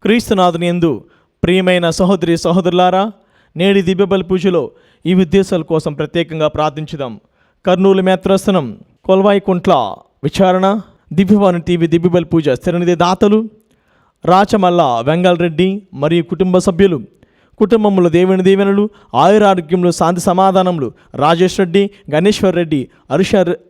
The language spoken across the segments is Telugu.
క్రీస్తునాథుని యందు ప్రియమైన సహోదరి సహోదరులారా, నేడి దివ్య బలి పూజలో ఈ ఉద్దేశాల కోసం ప్రత్యేకంగా ప్రార్థించుదాం. కర్నూలు మేత్రస్థనం కొల్వాయి కుంట్ల విచారణ, దివ్యవాణి టీవీ దివ్య బలి పూజ స్థిరనిధి దాతలు రాచమల్ల వెంగళ్ రెడ్డి మరియు కుటుంబ సభ్యులు, కుటుంబంలో దేవుని దీవెనలు, ఆయురారోగ్యములు, శాంతి సమాధానములు రాజేష్ రెడ్డి, గణేశ్వర్ రెడ్డి,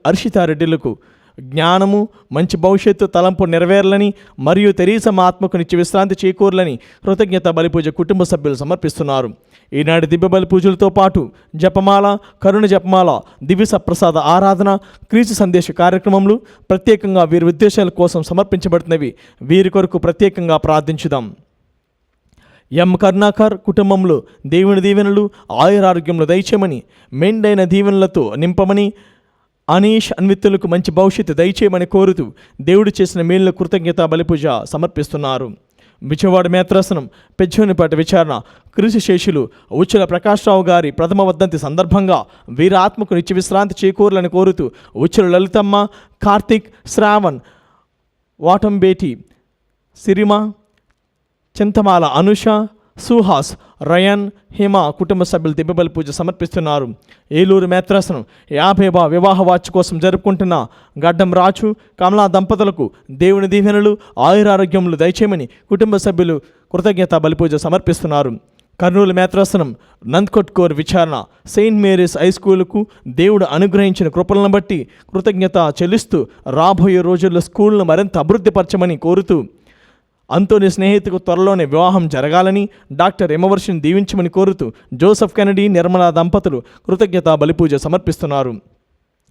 హర్షితారెడ్డిలకు జ్ఞానము, మంచి భవిష్యత్తు తలంపు నెరవేరాలని మరియు తెరీసమ్మ ఆత్మకు నిత్య విశ్రాంతి చేకూరాలని కృతజ్ఞత బలిపూజ కుటుంబ సభ్యులు సమర్పిస్తున్నారు. ఈనాటి దివ్య బలి పూజలతో పాటు జపమాల, కరుణ జపమాల, దివ్య సప్రసాద ఆరాధన, క్రీస్తు సందేశ కార్యక్రమములు ప్రత్యేకంగా వీరి ఉద్దేశాల కోసం సమర్పించబడుతున్నవి. వీరి కొరకు ప్రత్యేకంగా ప్రార్థించుదాం. ఎం కరుణాకర్ కుటుంబంలో దేవుని దీవెనలు, ఆయురారోగ్యములు దయచేయమని, మెండైన దీవెనలతో నింపమని, అనీష్ అన్వితులకు మంచి భవిష్యత్తు దయచేయమని కోరుతూ దేవుడు చేసిన మేలుల కృతజ్ఞత బలిపూజ సమర్పిస్తున్నారు. విజయవాడ మేత్రాసనం పెజ్జోనిపాటి విచారణ కృషి శేషులు ఉచ్చుల ప్రకాశ్రావు గారి ప్రథమ వర్ధంతి సందర్భంగా వీరి ఆత్మకు నిత్య విశ్రాంతి చేకూరాలని కోరుతూ ఉచ్చుల లలితమ్మ, కార్తిక్, శ్రావణ్, వాటంబేటి, సిరిమ, చింతమాల అనుష, సుహాస్, రయన్, హిమ కుటుంబ సభ్యులు దివ్యబలి పూజ సమర్పిస్తున్నారు. ఏలూరు మేత్రాసనం 50వ వివాహ వార్షికోత్సవం కోసం జరుపుకుంటున్న గడ్డం రాజు, కమలా దంపతులకు దేవుని దీవెనలు, ఆయురారోగ్యములు దయచేయమని కుటుంబ సభ్యులు కృతజ్ఞత బలిపూజ సమర్పిస్తున్నారు. కర్నూలు మేత్రాసనం నంద్కొట్కోర్ విచారణ సెయింట్ మేరీస్ హై స్కూలుకు దేవుడు అనుగ్రహించిన కృపలను బట్టి కృతజ్ఞత చెల్లిస్తూ రాబోయే రోజుల్లో స్కూల్ను మరింత అభివృద్ధిపరచమని కోరుతూ అంతోని స్నేహితుకు త్వరలోనే వివాహం జరగాలని డాక్టర్ ఎమవర్షిని దీవించమని కోరుతూ జోసెఫ్ కెనడీ, నిర్మలా దంపతులు కృతజ్ఞత బలిపూజ సమర్పిస్తున్నారు.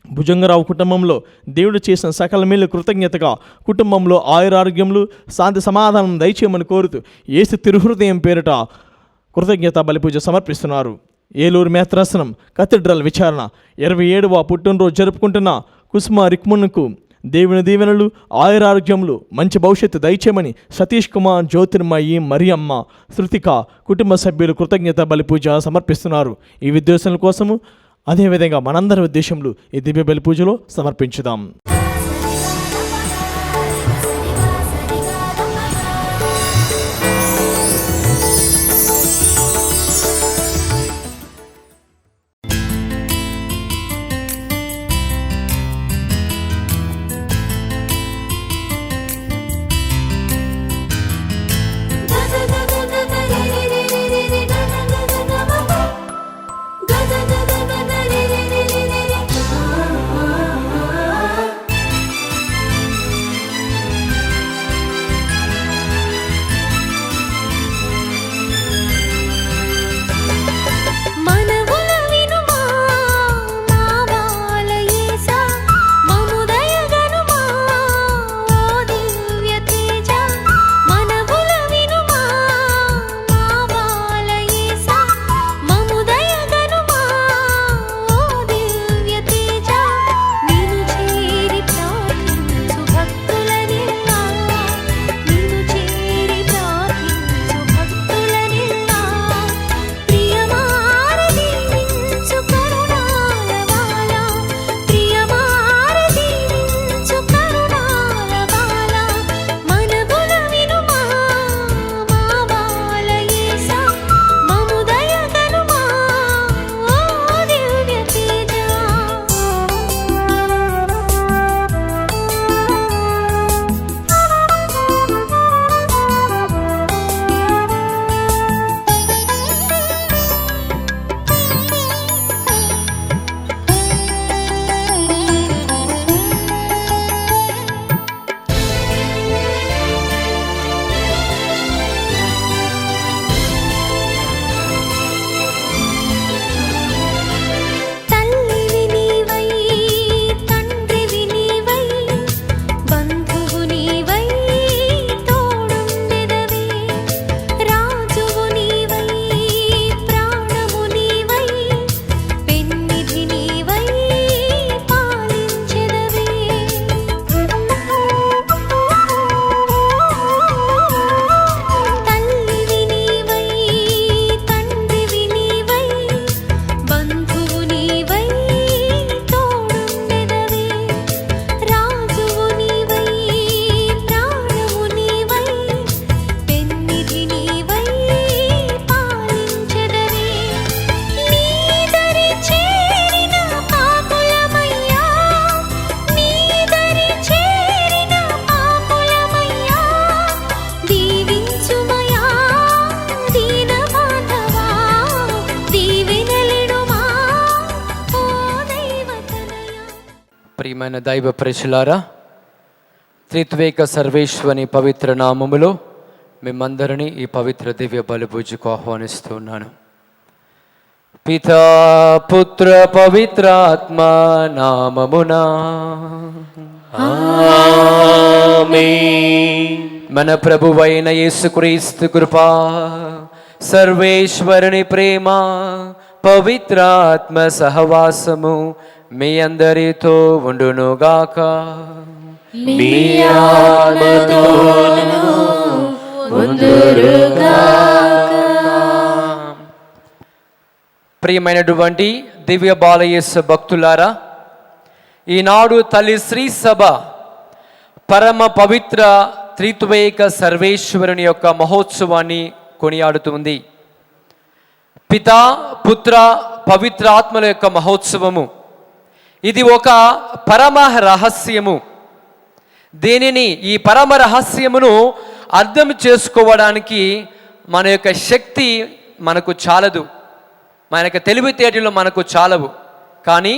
భుజంగరావు కుటుంబంలో దేవుడు చేసిన సకల మేలు కృతజ్ఞతగా కుటుంబంలో ఆయురారోగ్యములు, శాంతి సమాధానం దయచేయమని కోరుతూ యేసు తిరుహృదయం పేరిట కృతజ్ఞత బలిపూజ సమర్పిస్తున్నారు. ఏలూరు మేత్రాసనం కథీడ్రల్ విచారణ 27వ పుట్టినరోజు జరుపుకుంటున్న కుసుమ రిక్మున్కు దేవుని దీవెనలు, ఆయురారోగ్యములు, మంచి భవిష్యత్తు దయచేయమని సతీష్ కుమార్, జ్యోతిర్మయి, మరియమ్మ, శృతిక కుటుంబ సభ్యులు కృతజ్ఞత బలిపూజ సమర్పిస్తున్నారు. ఈ ఉద్దేశాల కోసము అదేవిధంగా మనందరి ఉద్దేశములు ఈ దివ్య బలి పూజలో సమర్పించుదాం. ప్రియమైన దైవ ప్రజలారా, త్రిత్వేక సర్వేశ్వని పవిత్ర నామములో మిమ్మందరినీ ఈ పవిత్ర దివ్య బలి పూజకు ఆహ్వానిస్తున్నాను. పితా పుత్ర పవిత్రాత్మ నామమునా ఆమేన్. మన ప్రభువైన యేసుక్రీస్తు కృపా, సర్వేశ్వరుని ప్రేమ, పవిత్రాత్మ సహవాసము మీ అందరితో ఉండునుగాక. మీ ఆత్మతోను ఉండునుగాక. ప్రియమైనటువంటి దివ్య బాలయేసు భక్తులారా, ఈనాడు తల్లి శ్రీ సభ పరమ పవిత్ర త్రిత్వేక సర్వేశ్వరుని యొక్క మహోత్సవాన్ని కొనియాడుతుంది. పితా పుత్ర పవిత్రాత్మల యొక్క మహోత్సవము ఇది ఒక పరమ రహస్యము. ఈ పరమ రహస్యమును అర్థం చేసుకోవడానికి మన యొక్క శక్తి మనకు చాలదు, మన యొక్క తెలివితేటలు మనకు చాలవు. కానీ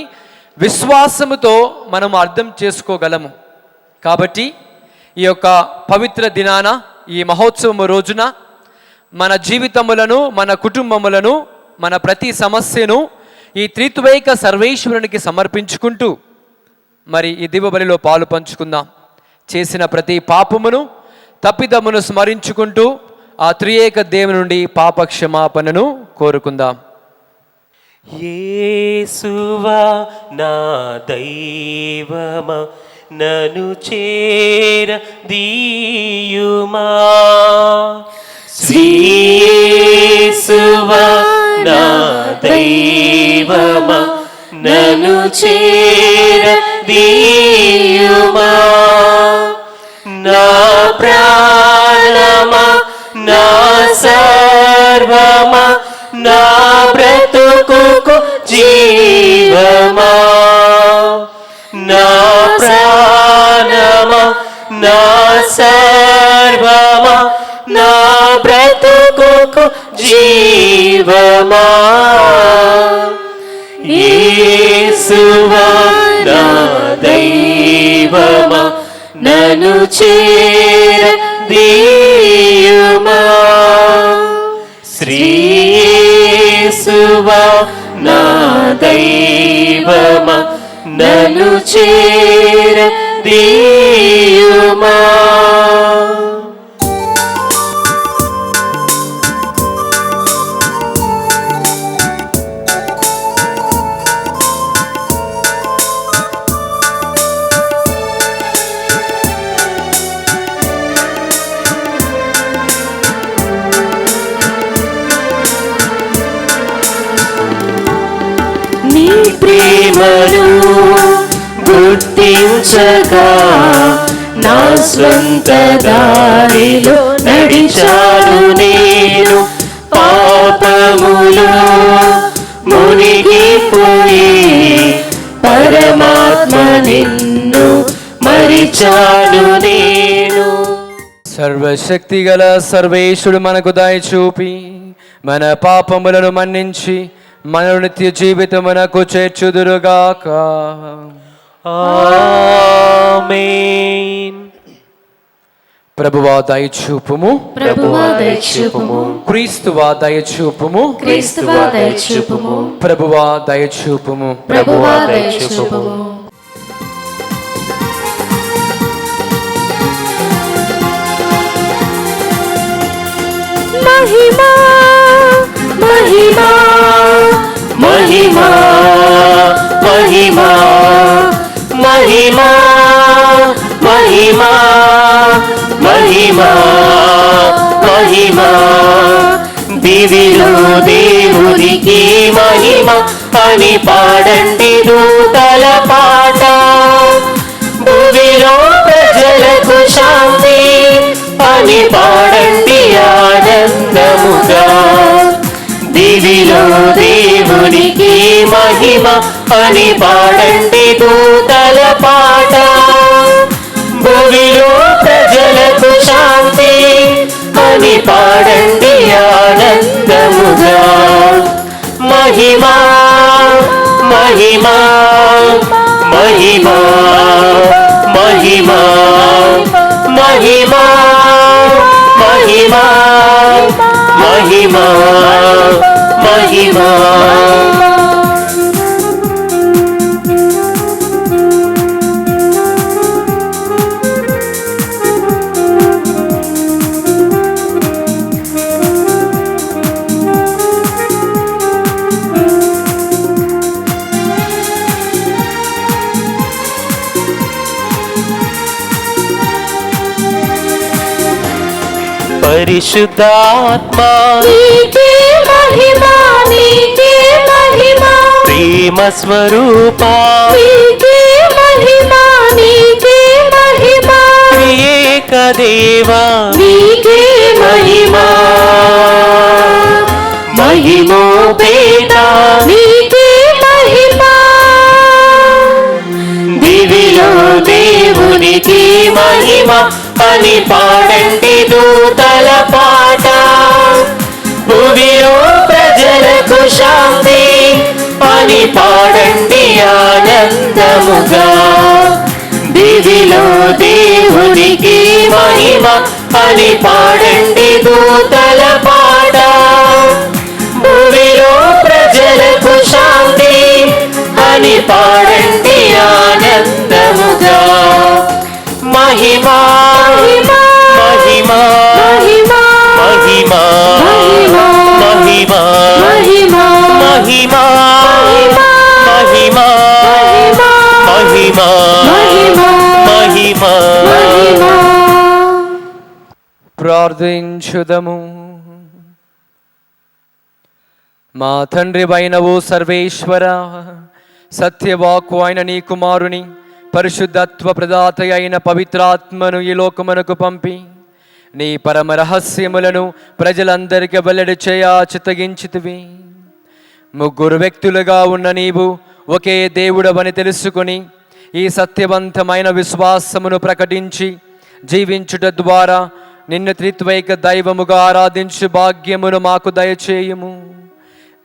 విశ్వాసముతో మనం అర్థం చేసుకోగలము. కాబట్టి ఈ యొక్క పవిత్ర దినాన, ఈ మహోత్సవము రోజున మన జీవితములను, మన కుటుంబములను, మన ప్రతి సమస్యను ఈ త్రిత్వేక సర్వేశ్వరునికి సమర్పించుకుంటూ మరి ఈ దివ్యబలిలో పాలు పంచుకుందాం. చేసిన ప్రతి పాపమును, తప్పిదమును స్మరించుకుంటూ ఆ త్రియేక దేవుని నుండి పాప క్షమాపణను కోరుకుందాం. యేసువా నా దైవమా, నను చేర దీయుమా. శ్రీయేసువా నా దైవమా, నను చేర దీయుమా. నా ప్రాణమా, నా సర్వమా, నా బ్రతుకుకు జీవమా. నా ప్రాణమా, నా సర్వమా, నా బ్రతుకుకు జీవమా. యేసువా నా దైవమా, నను చేర దీయుమా. శ్రీయేసువా నా దైవమా, నను చేర దీయుమా. నీ ప్రేమను గుర్తించగా నా స్వంత దారిలో నడిచాను నేను. పాపములో మునిగిపోయి పరమాత్మ నిన్ను మరిచాను నేను. సర్వశక్తి గల సర్వేశ్వరుడు మనకు దయ చూపి మన పాపములను మన్నించి మన నిత్య జీవితమునకు చేర్చుదురుగాక. ఆమేన్. ప్రభువా దయ చూపుము, ప్రభువా దయ చూపుము. క్రీస్తువా దయ చూపుము, క్రీస్తువా దయ చూపుము. ప్రభువా దయ చూపుము. ప్రభువా దయ చూపుము. మహిమా మహిమా మహిమా మహిమా మహిమా మహిమా మహిమా మహిమా. దివిలో దేవునికి మహిమ అని పాడండి దూతల పాట. భూమిలో ప్రజలకు శాంతి అని పాడండి ఆనందముగా. దివిలో దేవునికి మహిమ అని పాడండి దూతల పాట. భూమిలో ప్రజలకు శాంతి అని పాడండి ఆనందముగా. మహిమా మహిమా మహిమా మహిమా మహిమా మహిమా మహిమా మహిమా మహిమా పరిశుద్ధాత్మ నీకే మహిమా నీకే మహిమా ప్రేమ స్వరూప నీకే మహిమా నీకే మహిమా ఏక దేవా నీకే మహిమా మహిమోపేత నీకే మహిమా దివిలో దేవునికి మహిమ అని పాడండి దూతల పాట భూమిలో ప్రజలకు శాంతి అని పాడండి ఆనందముగా దివిలో దేవునికి మహిమ అని పాడండి దూతల పాట భూమిలో ప్రజలకు శాంతి అని పాడండి ఆనందముగా మహిమా మహిమా మహిమా మహిమా మహిమా మహిమా మహిమా మహిమా మహిమా మహిమా మహిమా ప్రార్థించుదము. మా తండ్రి అయినవు సర్వేశ్వర, సత్యవాక్కు అయిన నీ కుమారుని పరిశుద్ధత్వ ప్రదాత అయిన పవిత్రాత్మను ఈ లోకమునకు పంపి నీ పరమ రహస్యములను ప్రజలందరికీ వెల్లడి చేయ చిత్తగించితివి. ముగ్గురు వ్యక్తులుగా ఉన్న నీవు ఒకే దేవుడవని తెలుసుకుని ఈ సత్యవంతమైన విశ్వాసమును ప్రకటించి జీవించుట ద్వారా నిన్ను త్రిత్వైక దైవముగా ఆరాధించు భాగ్యమును మాకు దయచేయుము.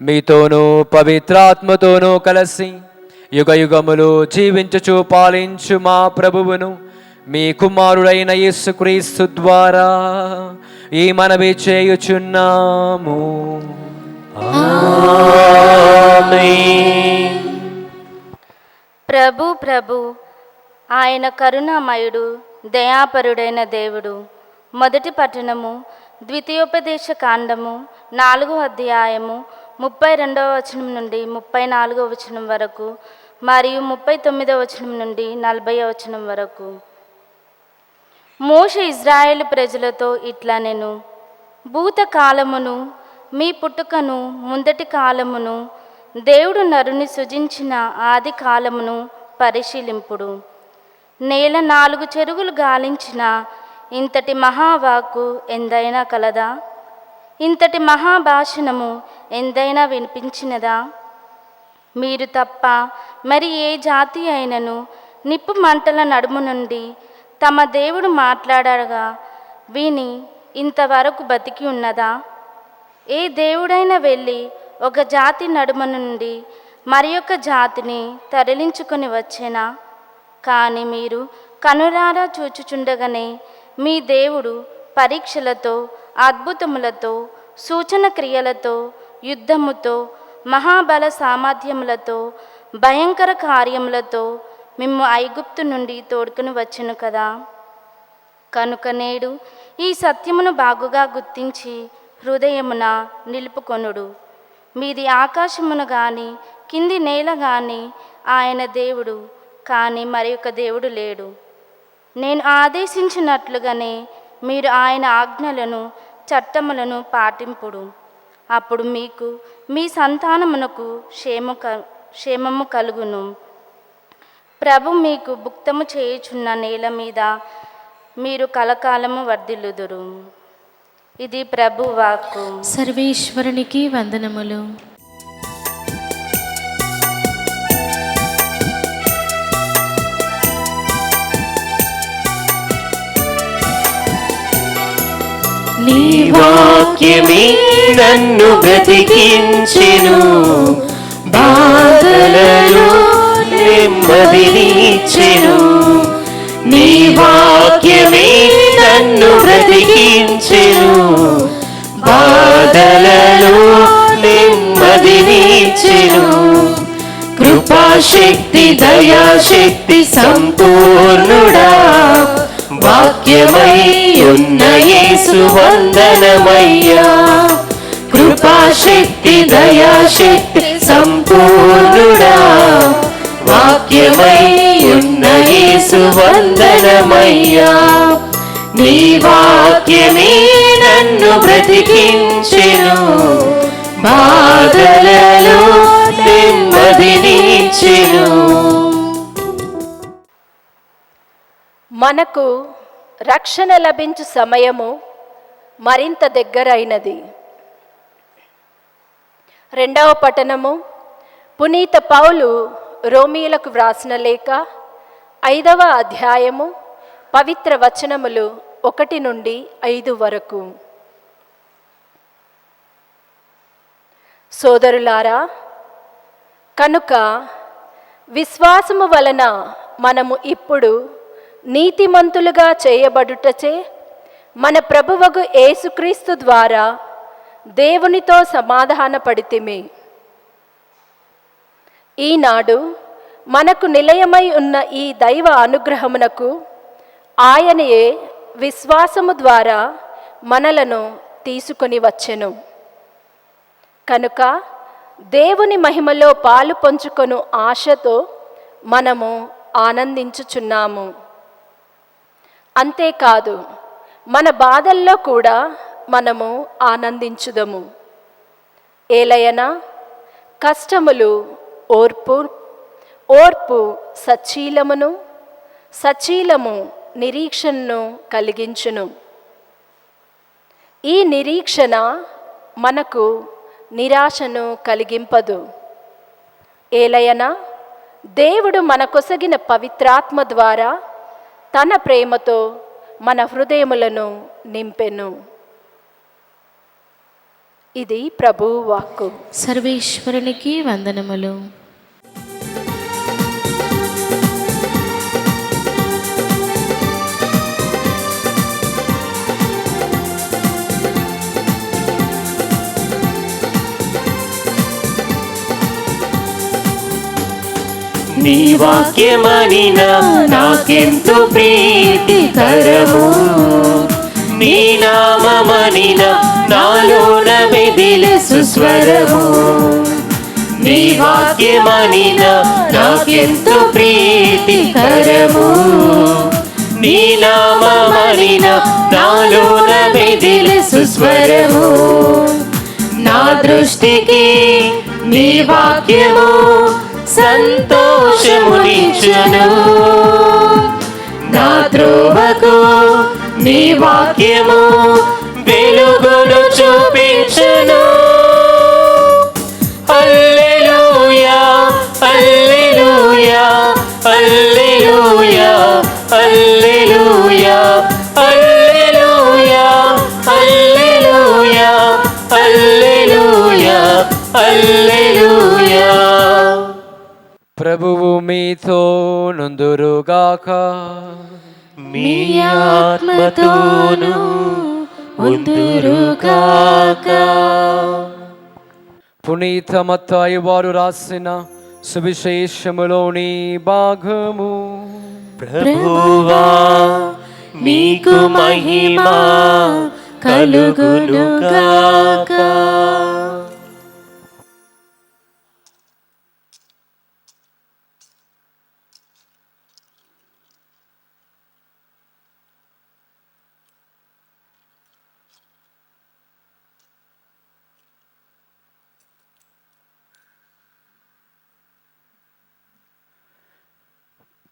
మీతోనూ పవిత్రాత్మతోనూ కలిసి యుగ యుగములు జీవించుచు పాలించు మా ప్రభువును మీ కుమారుడైన యేసుక్రీస్తు ద్వారా ఈ మనవి చేయుచున్నాము. ప్రభు ప్రభు ఆయన కరుణామయుడు దయాపరుడైన దేవుడు. మొదటి పట్టణము ద్వితీయోపదేశ కాండము 4వ అధ్యాయము 32వ వచనం నుండి 34వ వచనం వరకు మరియు 39వ వచనం నుండి 40వ వచనం వరకు. మోషే ఇజ్రాయేలు ప్రజలతో ఇట్లా నేను భూతకాలమును మీ పుట్టుకను ముందటి కాలమును దేవుడు నరుని సృజించిన ఆది కాలమును పరిశీలింపుడు. నేల 4 చెరుగులు గాలించిన ఇంతటి మహావాకు ఎందైనా కలదా? ఇంతటి మహాభాషణము ఎందైనా వినిపించినదా? మీరు తప్ప మరి ఏ జాతి అయినను నిప్పు మంటల నడుము నుండి తమ దేవుడు మాట్లాడగా విని ఇంతవరకు బతికి ఉన్నదా? ఏ దేవుడైనా వెళ్ళి ఒక జాతి నడుమ నుండి మరి ఒక జాతిని తరలించుకొని వచ్చేనా? కానీ మీరు కనురారా చూచుచుండగానే మీ దేవుడు పరీక్షలతో, అద్భుతములతో, సూచన క్రియలతో, యుద్ధముతో, మహాబల సామర్థ్యములతో, భయంకర కార్యములతో మిమ్ము ఐగుప్తు నుండి తోడుకుని వచ్చెను కదా. కనుక నేడు ఈ సత్యమును బాగుగా గుర్తించి హృదయమున నిలుపుకొనుడు. మీది ఆకాశమును గాని కింది నేల గాని ఆయన దేవుడు, కానీ మరి ఒక దేవుడు లేడు. నేను ఆదేశించినట్లుగానే మీరు ఆయన ఆజ్ఞలను, చట్టములను పాటింపుడు. అప్పుడు మీకు మీ సంతానమునకు క్షేమము కలుగును. ప్రభు మీకు భుక్తము చేయుచున్న నేల మీద మీరు కలకాలము వర్ధిల్లుదురు. ఇది ప్రభు వాక్కు. సర్వేశ్వరునికి వందనములు. నీ వాక్యమే నన్ను బ్రతికించెను, బాధలలో నెమ్మదిని నీర్చెను నీ వాక్యమే నన్ను బ్రతికించెను బాధలలో నెమ్మదినిచ్చెను కృపాశక్తి దయాశక్తి సంపూర్ణుడా వాక్యమై ఉన్న యేసు వందనమయ్యా కృపాశక్తి దయాశక్తి సంపూర్ణుడా వాక్యమై ఉన్న యేసు వందనమయ్యా నీ వాక్యమే నన్ను బ్రతికించెను బాధలలో నెమ్మదినిచ్చెను. మనకు రక్షణ లభించు సమయము మరింత దగ్గరైనది. రెండవ పఠనము పునీత పౌలు రోమీయులకు వ్రాసిన లేఖ 5వ అధ్యాయము పవిత్ర వచనములు 1 నుండి 5 వరకు. సోదరులారా, కనుక విశ్వాసము వలన మనము ఇప్పుడు నీతిమంతులుగా చేయబడుటచే మన ప్రభువగు యేసుక్రీస్తు ద్వారా దేవునితో సమాధానపడితిమి. ఈనాడు మనకు నిలయమై ఉన్న ఈ దైవ అనుగ్రహమునకు ఆయనయే విశ్వాసము ద్వారా మనలను తీసుకొని వచ్చెను. కనుక దేవుని మహిమలో పాలు పంచుకొను ఆశతో మనము ఆనందించుచున్నాము. అంతేకాదు, మన బాధల్లో కూడా మనము ఆనందించుదము. ఏలయనా కష్టములు ఓర్పు, ఓర్పు సచ్చీలమును, సచ్చీలము నిరీక్షణను కలిగించును. ఈ నిరీక్షణ మనకు నిరాశను కలిగింపదు. ఏలయనా దేవుడు మనకొసగిన పవిత్రాత్మ ద్వారా తన ప్రేమతో మన హృదయములను నింపెను. ఇది ప్రభువు వాక్కు. సర్వేశ్వరునికి వందనములు. నీ వాక్యమనిన నాకెంతో ప్రీతికరము నీ నామమనిన నాలోన మెదిలే సుస్వరము నీ వాక్యమనిన నాకెంతో ప్రీతికరము నీ నామమనిన నాలోన మెదిలే సుస్వరము నా దృష్టికి నీ వాక్యము సంతోషమునిచ్చును నా త్రోవకు నీ వాక్యము వెలుగును చూపించును. హల్లెలూయా హల్లెలూయా హల్లెలూయా హల్లెలూయా హల్లెలూయా హల్లెలూయా హల్లెలూయా హల్లెలూయా. ప్రభువు మీతో నుందురుగాక. మీ ఆత్మతోను ఉందురుగాక. పునీత మత్తయి వారు రాసిన సువిశేషములోని భాగము. ప్రభువా మీకు మహిమ కలుగునుగాక.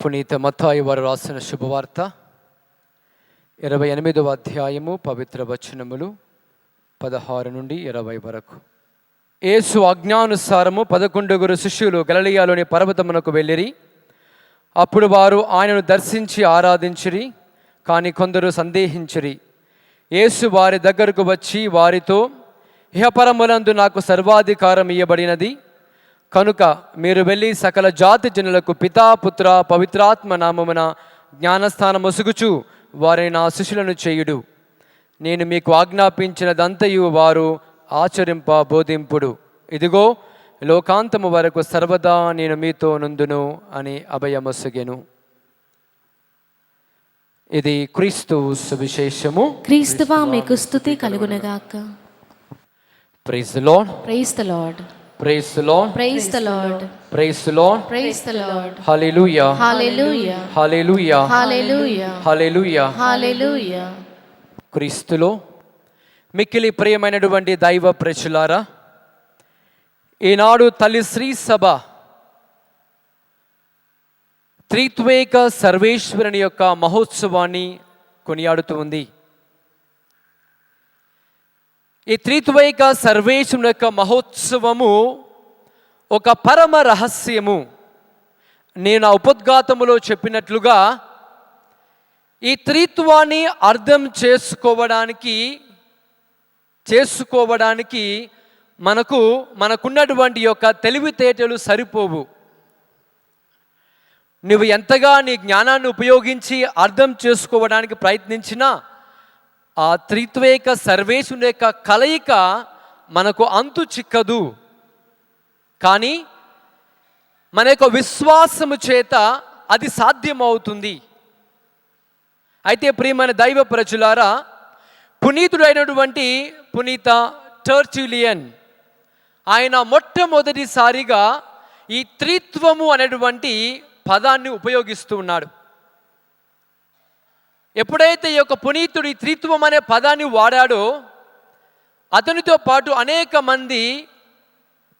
పునీత మత్తయి వారు రాసిన శుభవార్త 28వ అధ్యాయము పవిత్ర వచనములు 16 నుండి 20 వరకు. యేసు ఆజ్ఞానుసారము 11 శిష్యులు గలిలయలోని పర్వతమునకు వెళ్ళిరి. అప్పుడు వారు ఆయనను దర్శించి ఆరాధించిరి. కానీ కొందరు సందేహించిరి. యేసు వారి దగ్గరకు వచ్చి వారితో, ఇహపరములందు నాకు సర్వాధికారం ఇయ్యబడినది. కనుక మీరు వెళ్ళి సకల జాతి జనులకు పితా పుత్ర పవిత్రాత్మ నామమున జ్ఞానస్థానం ఒసుగుచు వారిని నా శిష్యులను చేయుడు. నేను మీకు ఆజ్ఞాపించినదంతయు వారు ఆచరింప బోధింపుడు. ఇదిగో లోకాంతము వరకు సర్వదా నేను మీతో నుందును అని అభయమొసగెను. ఇది క్రీస్తు సువిశేషము. క్రీస్తువా మీకు స్తుతి కలుగునగాక. Praise the lord. Praise the Lord. Praise the lord. Praise the Lord. Praise the lord. Praise the Lord. హల్లెలూయా. హల్లెలూయా. హల్లెలూయా. హల్లెలూయా. హల్లెలూయా. హల్లెలూయా. క్రీస్తులో మిక్కిలి ప్రియమైనటువంటి దైవ ప్రజలారా, ఈనాడు తల్లి శ్రీ సభ త్రిత్వేక సర్వేశ్వరుని యొక్క మహోత్సవాన్ని కొనియాడుతూ ఉంది. ఈ త్రిత్వేక సర్వేశ్వరుని యొక్క మహోత్సవము ఒక పరమ రహస్యము. నేను ఆ ఉపోద్ఘాతములో చెప్పినట్లుగా ఈ త్రిత్వాన్ని అర్థం చేసుకోవడానికి మనకున్నటువంటి యొక్క తెలివితేటలు సరిపోవు. నువ్వు ఎంతగా నీ జ్ఞానాన్ని ఉపయోగించి అర్థం చేసుకోవడానికి ప్రయత్నించినా ఆ త్రిత్వేక సర్వేశ్వరుని యొక్క కలయిక మనకు అంతు చిక్కదు. కానీ మన యొక్క విశ్వాసము చేత అది సాధ్యమవుతుంది. అయితే ప్రియమైన దైవ ప్రజలారా, పునీతుడైనటువంటి పునీత టర్చులియన్ ఆయన మొట్టమొదటిసారిగా ఈ త్రిత్వము అనేటువంటి పదాన్ని ఉపయోగిస్తూ ఉన్నాడు. ఎప్పుడైతే ఈ యొక్క పునీతుడు ఈ త్రిత్వం అనే పదాన్ని వాడాడో, అతనితో పాటు అనేక మంది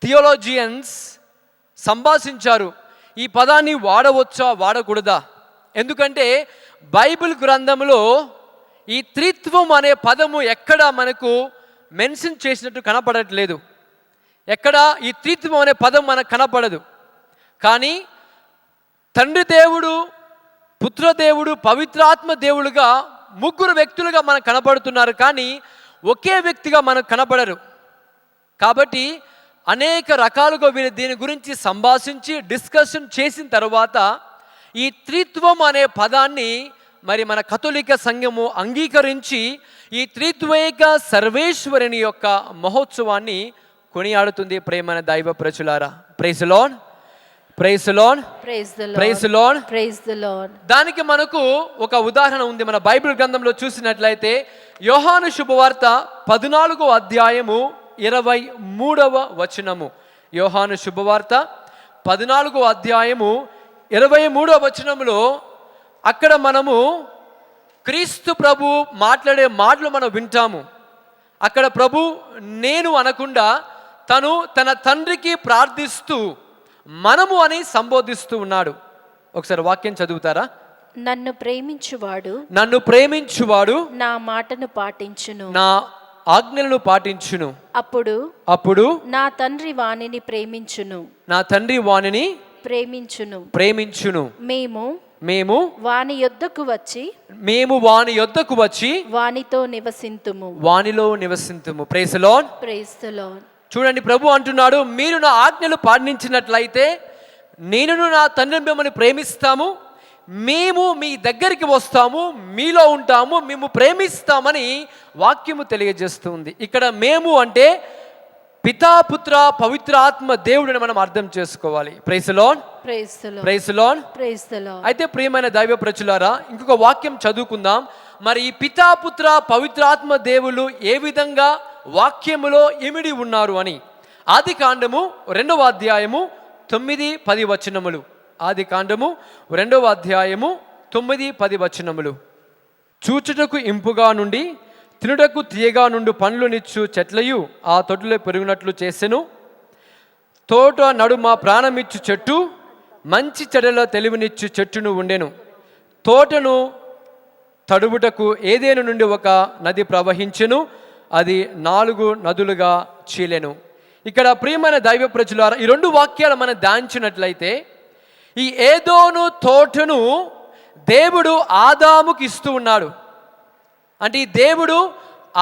థియోలాజియన్స్ సంభాషించారు. ఈ పదాన్ని వాడవచ్చా వాడకూడదా? ఎందుకంటే బైబిల్ గ్రంథంలో ఈ త్రిత్వం అనే పదము ఎక్కడ మనకు మెన్షన్ చేసినట్టు కనపడట్లేదు. ఎక్కడ ఈ త్రిత్వం అనే పదం మనకు కనపడదు. కానీ తండ్రి దేవుడు, పుత్రదేవుడు, పవిత్రాత్మ దేవుడుగా ముగ్గురు వ్యక్తులుగా మనకు కనపడుతున్నారు. కానీ ఒకే వ్యక్తిగా మనకు కనపడరు. కాబట్టి అనేక రకాలుగా వీరు దీని గురించి సంభాషించి డిస్కషన్ చేసిన తర్వాత ఈ త్రిత్వం అనే పదాన్ని మరి మన కథోలిక సంఘము అంగీకరించి ఈ త్రిత్వేక సర్వేశ్వరుని యొక్క మహోత్సవాన్ని కొనియాడుతుంది. ప్రేమైన దైవ ప్రజలారా, praise the lord. Praise the lord. Praise the lord. Praise the lord. Praise the lord. దానికి మనకు ఒక ఉదాహరణ ఉంది. మన బైబిల్ గ్రంథంలో చూసినట్లయితే యోహాను శుభవార్త 14వ అధ్యాయము 23వ వచనము. యోహాను శుభవార్త 14వ అధ్యాయము 23వ వచనములో అక్కడ మనము క్రీస్తు ప్రభు మాట్లాడే మాటలు మనం వింటాము. అక్కడ ప్రభు నేను అనకుండా తను తన తండ్రికి ప్రార్థిస్తూ మనము అని సంబోధిస్తూ ఉన్నాడు. ఒకసారి వాక్యం చదువుతారా? నన్ను ప్రేమించువాడు నా మాటను పాటించును, నా ఆజ్ఞలను పాటించును. అప్పుడు నా తండ్రి వానిని ప్రేమించును. మేము వాని యొద్దకు వచ్చి వానిలో నివసింతుము. Praise the lord. Praise the Lord. చూడండి, ప్రభు అంటున్నాడు, మీరు నా ఆజ్ఞలు పాటించినట్లయితే నేను నా తండ్రి మిమ్మల్ని ప్రేమిస్తాము, మేము మీ దగ్గరికి వస్తాము, మీలో ఉంటాము, మేము ప్రేమిస్తామని వాక్యము తెలియజేస్తుంది. ఇక్కడ మేము అంటే పితా, పుత్ర, పవిత్ర ఆత్మ దేవుడిని మనం అర్థం చేసుకోవాలి. Praise the lord. Praise the lord. Praise the lord. Praise the lord. అయితే ప్రియమైన దైవ ప్రజలారా, ఇంకొక వాక్యం చదువుకుందాం. మరి ఈ పితా, పుత్ర, పవిత్రాత్మ దేవుళ్ళు ఏ విధంగా వాక్యములో ఇమిడి ఉన్నారు అని ఆది కాండము 2వ అధ్యాయము 9-10 వచనములు. ఆది కాండము 2వ అధ్యాయము 9-10 వచనములు. చూచుటకు ఇంపుగా నుండి తినుటకు తీయగా నుండి పండ్లునిచ్చు చెట్లయు ఆ తొట్టులో పెరుగునట్లు చేసెను. తోట నడుమ ప్రాణమిచ్చు చెట్టు, మంచి చెడల తెలివినిచ్చు చెట్టును ఉండెను. తోటను తడువుటకు ఏదేను నుండి ఒక నది ప్రవహించెను, అది 4 నదులుగా చీలెను. ఇక్కడ ప్రియమైన దైవ ప్రజలారా, ఈ 2 వాక్యాలు మనం ధ్యానించినట్లయితే ఈ ఏదోను తోటను దేవుడు ఆదాముకి ఇస్తూ ఉన్నాడు. అంటే ఈ దేవుడు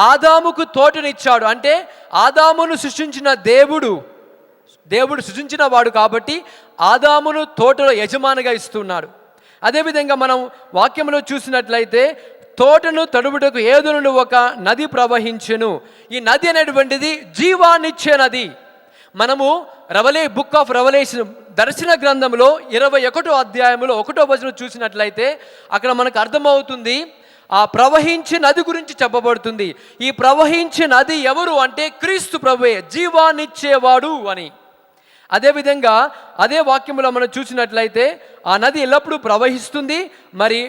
ఆదాముకు తోటనిచ్చాడు. అంటే ఆదామును సృష్టించిన దేవుడు దేవుడు సృజించిన వాడు కాబట్టి ఆదామును తోటలో యజమానిగా ఇస్తున్నాడు. అదేవిధంగా మనం వాక్యంలో చూసినట్లయితే తోటను తడుపుటకు ఏదో నుండి ఒక నది ప్రవహించెను. ఈ నది అనేటువంటిది జీవాన్నిచ్చే నది. మనము బుక్ ఆఫ్ రెవల్యూషన్ దర్శన గ్రంథంలో 21వ అధ్యాయంలో 1వ వచనం చూసినట్లయితే అక్కడ మనకు అర్థమవుతుంది, ఆ ప్రవహించే నది గురించి చెప్పబడుతుంది. ఈ ప్రవహించే నది ఎవరు అంటే క్రీస్తు ప్రభువే, జీవాన్నిచ్చేవాడు అని. అదేవిధంగా అదే వాక్యంలో మనం చూసినట్లయితే ఆ నది ఎల్లప్పుడూ ప్రవహిస్తుంది, మరి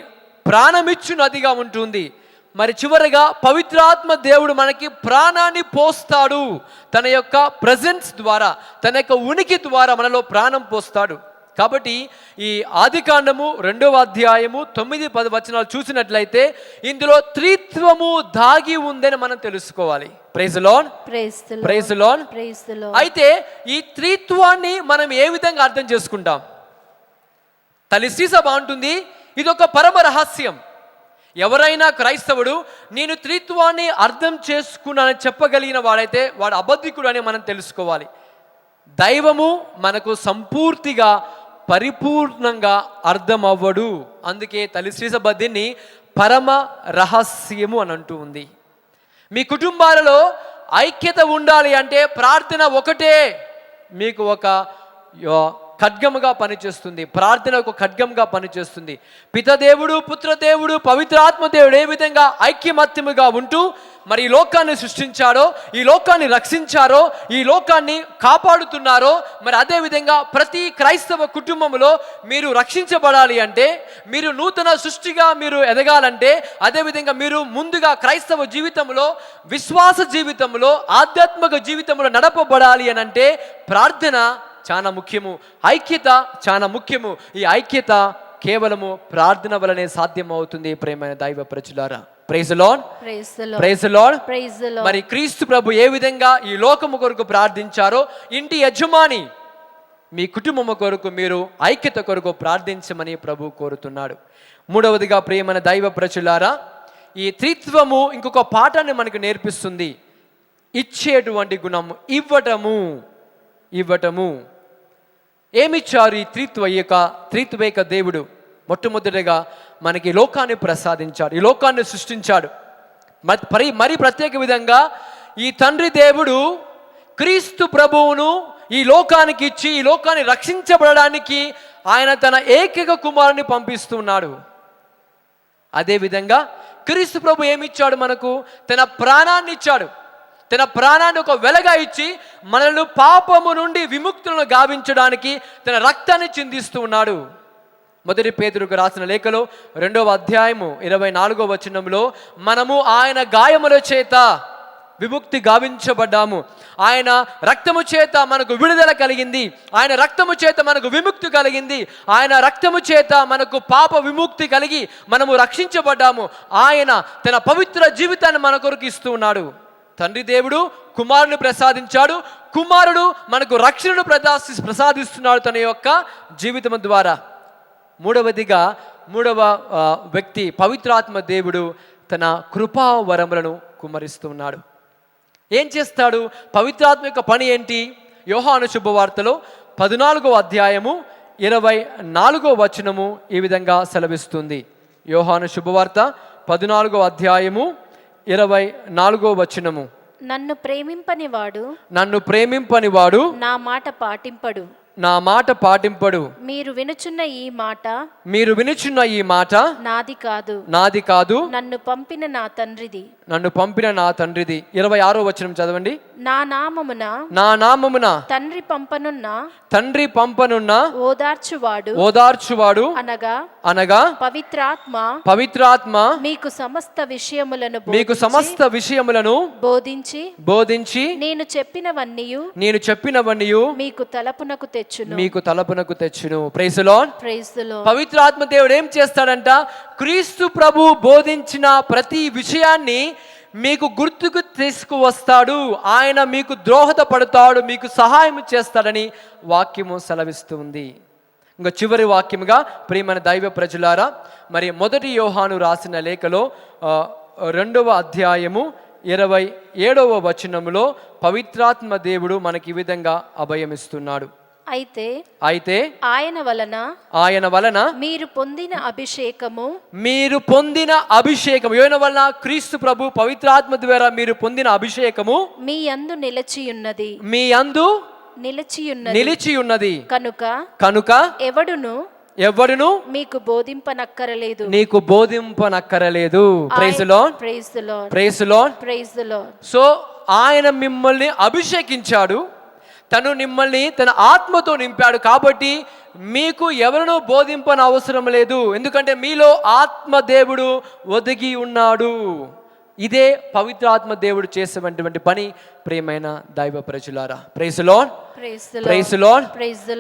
ప్రాణమిచ్చు నదిగా ఉంటుంది. మరి చివరగా పవిత్రాత్మ దేవుడు మనకి ప్రాణాన్ని పోస్తాడు. తన యొక్క ప్రజెన్స్ ద్వారా, తన యొక్క ఉనికి ద్వారా మనలో ప్రాణం పోస్తాడు. కాబట్టి ఈ ఆదికాండము 2వ అధ్యాయము 9-10 వచనాలు చూసినట్లయితే ఇందులో త్రిత్వము దాగి ఉందని మనం తెలుసుకోవాలి. Praise the lord, praise the lord. అయితే ఈ త్రిత్వాన్ని మనం ఏ విధంగా అర్థం చేసుకుంటాం? తల్లి సీస బాగుంటుంది, ఇది ఒక పరమ రహస్యం. ఎవరైనా క్రైస్తవుడు నేను త్రిత్వాన్ని అర్థం చేసుకున్నానని చెప్పగలిగిన వాడైతే వాడు అబద్ధికుడు అని మనం తెలుసుకోవాలి. దైవము మనకు సంపూర్తిగా పరిపూర్ణంగా అర్థం అవ్వడు. అందుకే తల్లి శ్రీ సభ దీన్ని పరమ రహస్యము అని అంటూ ఉంది. మీ కుటుంబాలలో ఐక్యత ఉండాలి అంటే ప్రార్థన ఒకటే మీకు ఒక ఖడ్గముగా పనిచేస్తుంది. ప్రార్థన ఒక ఖడ్గముగా పనిచేస్తుంది. పితదేవుడు, పుత్రదేవుడు, పవిత్రాత్మ దేవుడు ఏ విధంగా ఐక్యమత్యముగా ఉంటూ మరి ఈ లోకాన్ని సృష్టించారో, ఈ లోకాన్ని రక్షించారో, ఈ లోకాన్ని కాపాడుతున్నారో, మరి అదేవిధంగా ప్రతి క్రైస్తవ కుటుంబంలో మీరు రక్షించబడాలి అంటే, మీరు నూతన సృష్టిగా మీరు ఎదగాలంటే, అదేవిధంగా మీరు ముందుగా క్రైస్తవ జీవితంలో, విశ్వాస జీవితంలో, ఆధ్యాత్మిక జీవితంలో నడపబడాలి అని అంటే ప్రార్థన చాలా ముఖ్యము, ఐక్యత చాలా ముఖ్యము. ఈ ఐక్యత కేవలము ప్రార్థన వలనే సాధ్యం అవుతుంది. ప్రేమైన దైవ ప్రజలారా, praise the lord, praise the lord. మరి క్రీస్తు ప్రభు ఏ విధంగా ఈ లోకము కొరకు ప్రార్థించారో, ఇంటి యజమాని మీ కుటుంబము కొరకు మీరు ఐక్యత కొరకు ప్రార్థించమని ప్రభు కోరుతున్నాడు. మూడవదిగా ప్రియమైన దైవ ప్రజలారా, ఈ త్రిత్వము ఇంకొక పాఠాన్ని మనకు నేర్పిస్తుంది. ఇచ్చేటువంటి గుణము, ఇవ్వటము. ఏమిచ్చారు ఈ త్రిత్వేక దేవుడు? మొట్టమొదటిగా మనకి లోకాన్ని ప్రసాదించాడు, ఈ లోకాన్ని సృష్టించాడు. మరి ప్రత్యేక విధంగా ఈ తండ్రి దేవుడు క్రీస్తు ప్రభువును ఈ లోకానికి ఇచ్చి ఈ లోకాన్ని రక్షించబడడానికి ఆయన తన ఏకైక కుమారుని పంపిస్తున్నాడు. అదేవిధంగా క్రీస్తు ప్రభు ఏమిచ్చాడు మనకు? తన ప్రాణాన్ని ఇచ్చాడు. తన ప్రాణాన్ని ఒక వెలగా ఇచ్చి మనల్ని పాపము నుండి విముక్తులను గావించడానికి తన రక్తాన్ని చిందిస్తూ ఉన్నాడు. మొదటి పేతురుకు రాసిన లేఖలో 2వ అధ్యాయము 24వ వచనంలో మనము ఆయన గాయముల చేత విముక్తి గావించబడ్డాము, ఆయన రక్తము చేత మనకు విడుదల కలిగింది, ఆయన రక్తము చేత మనకు విముక్తి కలిగింది, ఆయన రక్తము చేత మనకు పాప విముక్తి కలిగి మనము రక్షించబడ్డాము. ఆయన తన పవిత్ర జీవితాన్ని మన కొరకు ఇస్తూ ఉన్నాడు. తండ్రి దేవుడు కుమారుని ప్రసాదించాడు, కుమారుడు మనకు రక్షణను ప్రసాదిస్తున్నాడు తన యొక్క జీవితం ద్వారా. మూడవ వ్యక్తి పవిత్రాత్మ దేవుడు తన కృపా వరములను కుమ్మరిస్తున్నాడు. ఏం చేస్తాడు? పవిత్రాత్మ యొక్క పని ఏంటి? యోహాను శుభవార్తలో 14వ అధ్యాయము 24వ వచనము ఈ విధంగా సెలవిస్తుంది. యోహాను శుభవార్త 14వ అధ్యాయము 24వ వచనము. నన్ను ప్రేమింపనివాడు నా మాట పాటింపడు. మీరు వినుచున్న ఈ మాట నాది కాదు, నన్ను పంపిన నా తండ్రిది. 26వ వచనం చదవండి. నా నామమున తండ్రి పంపనున్న ఓదార్చువాడు అనగా పవిత్రాత్మ మీకు సమస్త విషయములను బోధించి నేను చెప్పినవన్నీయు మీకు తలపునకు తెచ్చును. Praise the Lord. పవిత్రాత్మ దేవుడు ఏం చేస్తాడంట? క్రీస్తు ప్రభు బోధించిన ప్రతి విషయాన్ని మీకు గుర్తుకు తీసుకువస్తాడు. ఆయన మీకు దోహదపడతాడు, మీకు సహాయం చేస్తాడని వాక్యము సెలవిస్తుంది. ఇంకా చివరి వాక్యముగా ప్రియమైన దైవ ప్రజలారా, మరి మొదటి యోహాను రాసిన లేఖలో 2వ అధ్యాయము 27వ వచనములో పవిత్రాత్మ దేవుడు మనకి ఈ విధంగా అభయమిస్తున్నాడు. అయితే ఆయన వలన మీరు పొందిన అభిషేకము ఎవరి వలన? క్రీస్తు ప్రభు పవిత్రాత్మ ద్వారా మీరు పొందిన అభిషేకము మీ యందు నిలిచి ఉన్నది కనుక ఎవడును మీకు బోధింపనక్కరలేదు. Praise lord. సో ఆయన మిమ్మల్ని అభిషేకించాడు, తను మిమ్మల్ని తన ఆత్మతో నింపాడు. కాబట్టి మీకు ఎవరినూ బోధింపన అవసరం లేదు, ఎందుకంటే మీలో ఆత్మ దేవుడు ఒదిగి ఉన్నాడు. ఇదే పవిత్రాత్మ దేవుడు చేసేటువంటి పని. ప్రియమైన దైవ ప్రజలారా, ప్రైజ్ లార్డ్.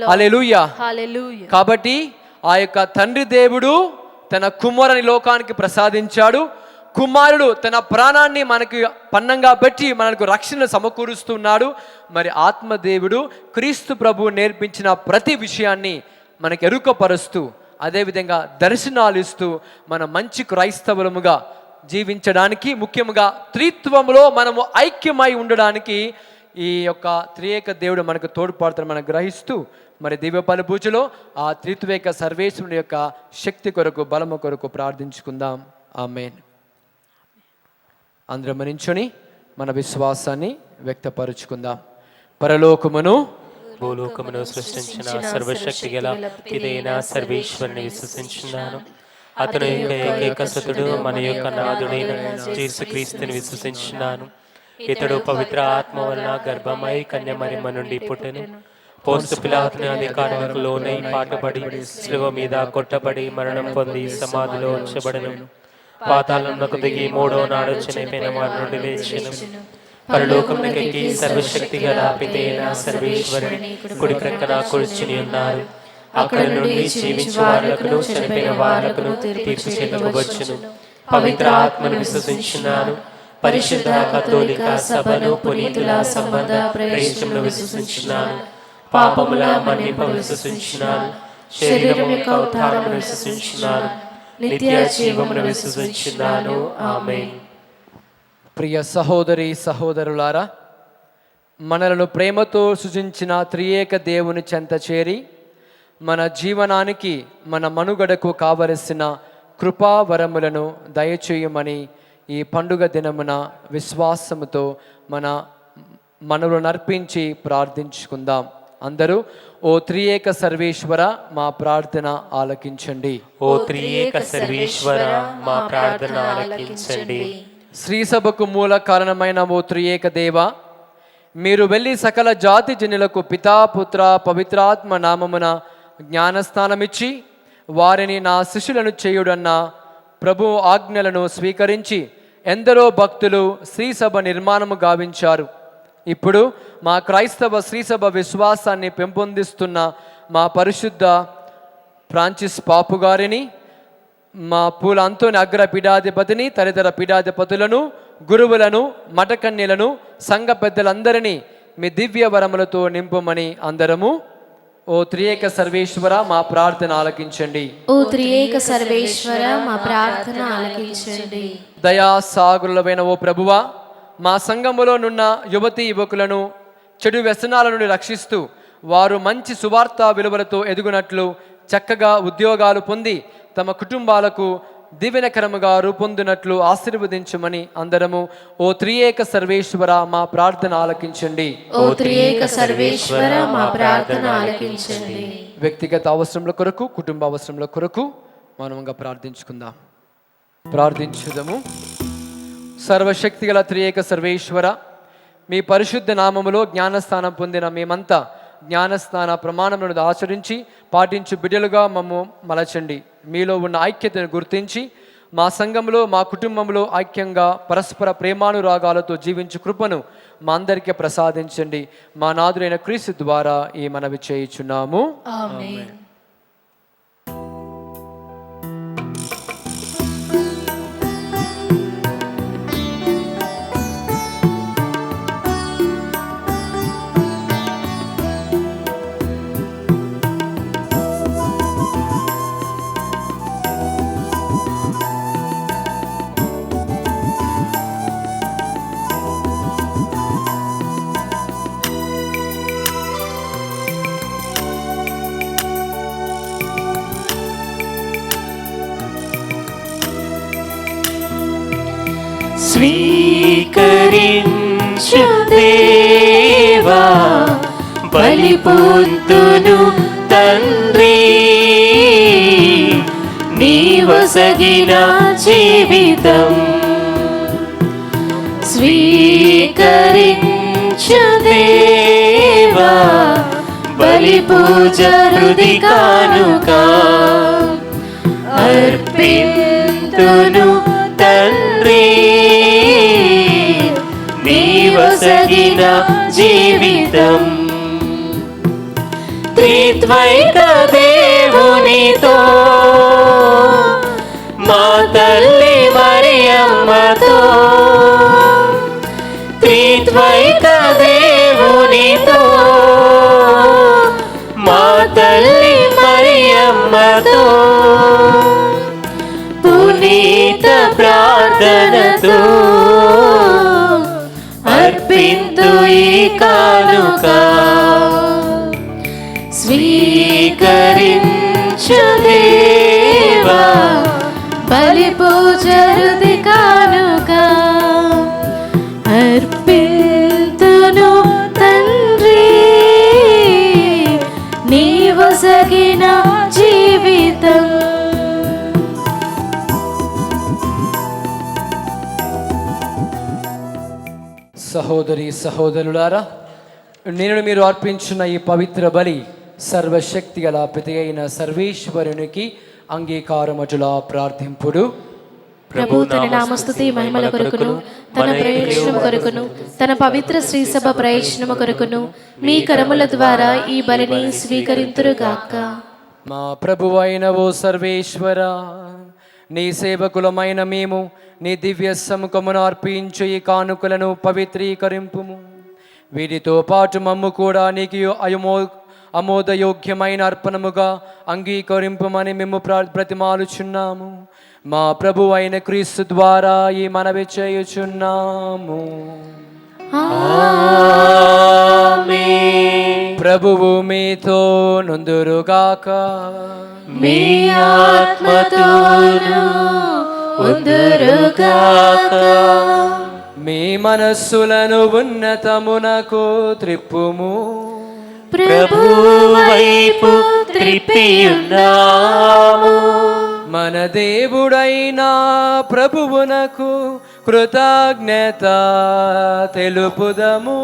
హల్లెలూయా. కాబట్టి ఆ యొక్క తండ్రి దేవుడు తన కుమారుని లోకానికి ప్రసాదించాడు. కుమారుడు తన ప్రాణాన్ని మనకి పన్నంగా పెట్టి మనకు రక్షణ సమకూరుస్తున్నాడు. మరి ఆత్మదేవుడు క్రీస్తు ప్రభువు నేర్పించిన ప్రతి విషయాన్ని మనకు ఎరుకపరుస్తూ, అదేవిధంగా దర్శనాలు ఇస్తూ మన మంచి క్రైస్తవులముగా జీవించడానికి, ముఖ్యంగా త్రిత్వములో మనము ఐక్యమై ఉండడానికి ఈ యొక్క త్రియేక దేవుడు మనకు తోడ్పడుతాడు మనం గ్రహిస్తూ, మరి దివ్యపాల పూజలో ఆ త్రిత్వేక సర్వేశ్వరుని యొక్క శక్తి కొరకు, బలము కొరకు ప్రార్థించుకుందాం. ఆమేన్. అందరం మరించుని మన విశ్వాసాన్ని వ్యక్తపరుచుకుందాం. పరలోకమును భూలోకమును సృష్టించిన సర్వశక్తి గల పితైన సర్వేశ్వరుని విశ్వసించున్నాను. అతను ఏకైక సుతుడు మన యొక్క నాథుడైన యేసుక్రీస్తుని విశ్వసించున్నాను. ఇతడు పవిత్ర ఆత్మ వలన గర్భమై కన్యమరిమ నుండి పుట్టెను. పోన్సు పిలాతుని అధికారులకు లోనై పాటుపడి శిలువ మీద కొట్టబడి మరణం పొంది సమాధిలో ఉంచబడెను. పాతాళమునకు దిగి 3వ నాడు చనిపోయిన వారి నుండి లేచెను. పరలోకమునకెక్కి సర్వశక్తి గల పితైన సర్వేశ్వరుని కుడి ప్రక్కన కూర్చుని ఉన్నారు. అక్కడి నుండి జీవించు వారులకును చనిపోయిన వారులకును తీర్పు చేయుటకు వచ్చును. పవిత్ర ఆత్మను విశ్వసించున్నాను. పరిశుద్ధ కథోలిక సభను, పునీతుల సంబంధ ప్రవేశమును విశ్వసించున్నాను. పాపముల మన్నింపు విశ్వసించున్నాను. శరీరం యొక్క ఉద్ధారమును విశ్వసించున్నాను. నిత్య జీవమును విశ్వసించున్నాను. ఆమేన్. ప్రియ సహోదరి సహోదరులారా, మనలను ప్రేమతో సృజించిన త్రియేక దేవుని చెంత చేరి మన జీవనానికి, మన మనుగడకు కావలసిన కృపావరములను దయచేయమని ఈ పండుగ దినమున విశ్వాసముతో మనవులను అర్పించి ప్రార్థించుకుందాం. అందరూ ఓ త్రియేక సర్వేశ్వర మా ప్రార్థన ఆలకించండి. ఓ త్రియేక సర్వేశ్వర మా ప్రార్థన ఆలకించండి. శ్రీ సభకు మూల కారణమైన ఓ త్రియేక దేవ, మీరు వెళ్ళి సకల జాతి జనులకు పితా పుత్ర పవిత్రాత్మ నామమున జ్ఞానస్నానమిచ్చి వారిని నా శిష్యులను చేయుడన్న ప్రభు ఆజ్ఞలను స్వీకరించి ఎందరో భక్తులు శ్రీసభ నిర్మాణము గావించారు. ఇప్పుడు మా క్రైస్తవ శ్రీసభ విశ్వాసాన్ని పెంపొందిస్తున్న మా పరిశుద్ధ ఫ్రాన్సిస్ పాపు గారిని, మా పూల అంతోని అగ్ర పీఠాధిపతిని, తదితర పీఠాధిపతులను, గురువులను, మఠకన్యలను, సంఘ పెద్దలందరినీ మీ దివ్య వరములతో నింపమని అందరము ఓ త్రియేక సర్వేశ్వర మా ప్రార్థన ఆలకించండి. ఓ త్రియేక సర్వేశ్వర మా ప్రార్థన ఆలకించండి. దయా సాగులమైన ఓ ప్రభువా, మా సంఘములో నున్న యువతీ యువకులను చెడు వ్యసనాల నుండి రక్షిస్తూ వారు మంచి సువార్త విలువలతో ఎదుగునట్లు, చక్కగా ఉద్యోగాలు పొంది తమ కుటుంబాలకు దీవెనకరముగా రూపొందినట్లు ఆశీర్వదించమని అందరము ఓ త్రియేక సర్వేశ్వర మా ప్రార్థన ఆలకించండి. ఓ త్రియేక సర్వేశ్వర మా ప్రార్థన ఆలకించండి. వ్యక్తిగత అవసరముల కొరకు, కుటుంబ అవసరముల కొరకు మౌనంగా ప్రార్థించుకుందాం. ప్రార్థించుదాము. సర్వశక్తిగల త్రియేక సర్వేశ్వర, మీ పరిశుద్ధ నామములో జ్ఞానస్థానం పొందిన మేమంతా జ్ఞానస్నాన ప్రమాణములను ఆచరించి పాటించు బిడ్డలుగా మలచండి. మీలో ఉన్న ఐక్యతను గుర్తించి మా సంఘంలో, మా కుటుంబంలో ఐక్యంగా పరస్పర ప్రేమానురాగాలతో జీవించు కృపను మా అందరికీ ప్రసాదించండి. మా నాథుడైన క్రీస్తు ద్వారా ఈ మనవి చేయుచున్నాము. ఆమేన్. స్వీకరించు దేవా బలి పొందును తండ్రి నీవొసగిన జీవితం స్వీకరించు దేవా బలి పూజ హృది కానుక అర్పింతును తండ్రి నీవొసగిన జీవితం త్రిద్వైత దేవునితో మా తల్లి మరియమ్మతో త్రిద్వైత దేవునితో మా తల్లి మరియమ్మతో పునీత ప్రార్థనతో అర్పింతు ఈ కానుక స్వీకరించు దేవా బలి పూజ హృది కానుక అర్పింతును తండ్రి నీవొసగిన జీవితం. సహోదరి సహోదరులారా, నేను మీరు అర్పించిన ఈ పవిత్ర బలి సర్వశక్తి గల పిత అయిన సర్వేశ్వరునికి అంగీకారమటులా ప్రార్థింపుడు. ప్రభు తన నామస్తుతి మహిమల కొరకును తన ప్రయోజనము కొరకును తన పవిత్ర శ్రీ సభ ప్రయోజనము కొరకును మీ కరముల ద్వారా ఈ బలిని స్వీకరింతురుగాక. మా ప్రభువు అయిన ఓ సర్వేశ్వర, నీ సేవకులమైన మేము నీ దివ్య సముఖమును అర్పించు ఈ కానుకలను పవిత్రీకరింపుము. వీటితో పాటు మమ్ము కూడా నీకు అమోదయోగ్యమైన అర్పణముగా అంగీకరింపమని మేము ప్రతిమాలుచున్నాము. మా ప్రభు అయిన క్రీస్తు ద్వారా ఈ మనవి చేయుచున్నాము. ప్రభువు మీతో నుందురుగాక. మీ ఆత్మతోను ఉందురుగాక. మీ మనస్సులను ఉన్నతమునకు త్రిప్పుము. ప్రభు వైపు త్రిప్పియున్నాము. మన దేవుడైన ప్రభువునకు కృతజ్ఞత తెలుపుదము.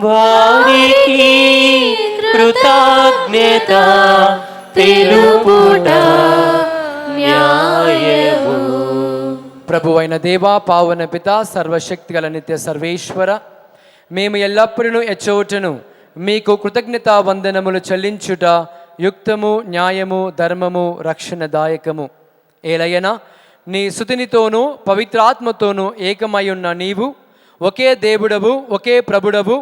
వారికి కృతజ్ఞత తెలుపుట న్యాయము. ప్రభువైన దేవా, పావన పిత, సర్వశక్తి గల నిత్య సర్వేశ్వర, మేము ఎల్లప్పుడూ ఎచ్చోటను మీకు కృతజ్ఞతా వందనములు చెల్లించుట యుక్తము, న్యాయము, ధర్మము, రక్షణదాయకము. ఏలయన నీ సుతినితోనూ పవిత్రాత్మతోనూ ఏకమై ఉన్న నీవు ఒకే దేవుడవు, ఒకే ప్రభుడవు.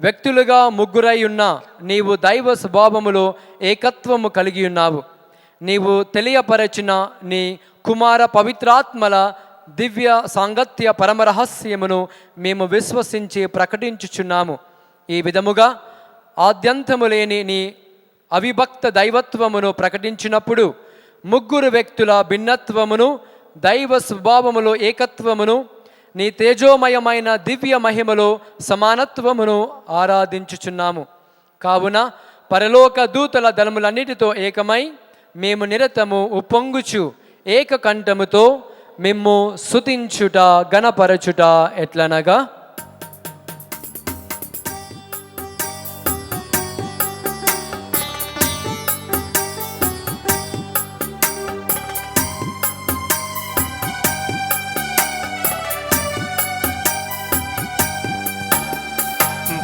వ్యక్తులుగా ముగ్గురై ఉన్న నీవు దైవ స్వభావములో ఏకత్వము కలిగి ఉన్నావు. నీవు తెలియపరచిన నీ కుమార పవిత్రాత్మల దివ్య సాంగత్య పరమరహస్యమును మేము విశ్వసించి ప్రకటించుచున్నాము. ఈ విధముగా ఆద్యంతము లేని నీ అవిభక్త దైవత్వమును ప్రకటించినప్పుడు ముగ్గురు వ్యక్తుల భిన్నత్వమును, దైవ స్వభావములో ఏకత్వమును, నీ తేజోమయమైన దివ్య మహిమలో సమానత్వమును ఆరాధించుచున్నాము. కావున పరలోక దూతల దళములన్నిటితో ఏకమై మేము నిరతము ఉప్పొంగుచు ఏకకంఠముతో మిమ్ము స్తుతించుట, గణపరచుట ఎట్లనగా,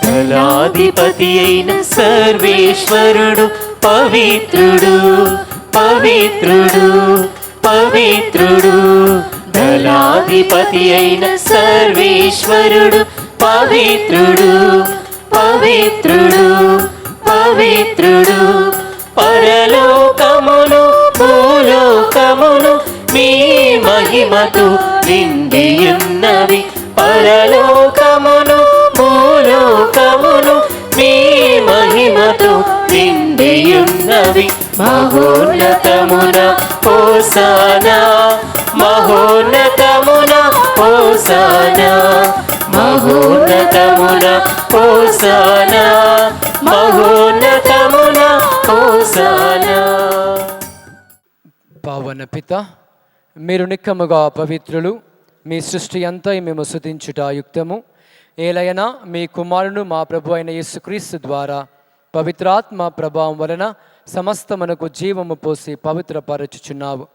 దళాధిపతి అయిన సర్వేశ్వరుడు పవిత్రుడు, పవిత్రుడు, పవిత్రుడు. దళాధిపతి అయిన సర్వేశ్వరుడు పవిత్రుడు, పవిత్రుడు, పవిత్రుడు. పరలోకమును భూలోకమును మీ మహిమతో నిండియున్నవి. పరలోకమును భూలోకమును మీ మహిమతో నిండియున్నవి. మహోన్నతమున హోసానా, మహోన్నతమున హోసానా. హోసానా మహోన్నతమున హోసానా మహోన్నతమున హోసానా. పావన పిత, మీరు నిక్కముగా పవిత్రులు, మీ సృష్టి అంతా మేము స్తుతించుట యుక్తము. ఏలయనా మీ కుమారుడు మా ప్రభు అయిన యేసుక్రీస్తు ద్వారా పవిత్రాత్మ ప్రభావం వలన సమస్తమునకు జీవము పోసి పవిత్రపరచుచున్నావు.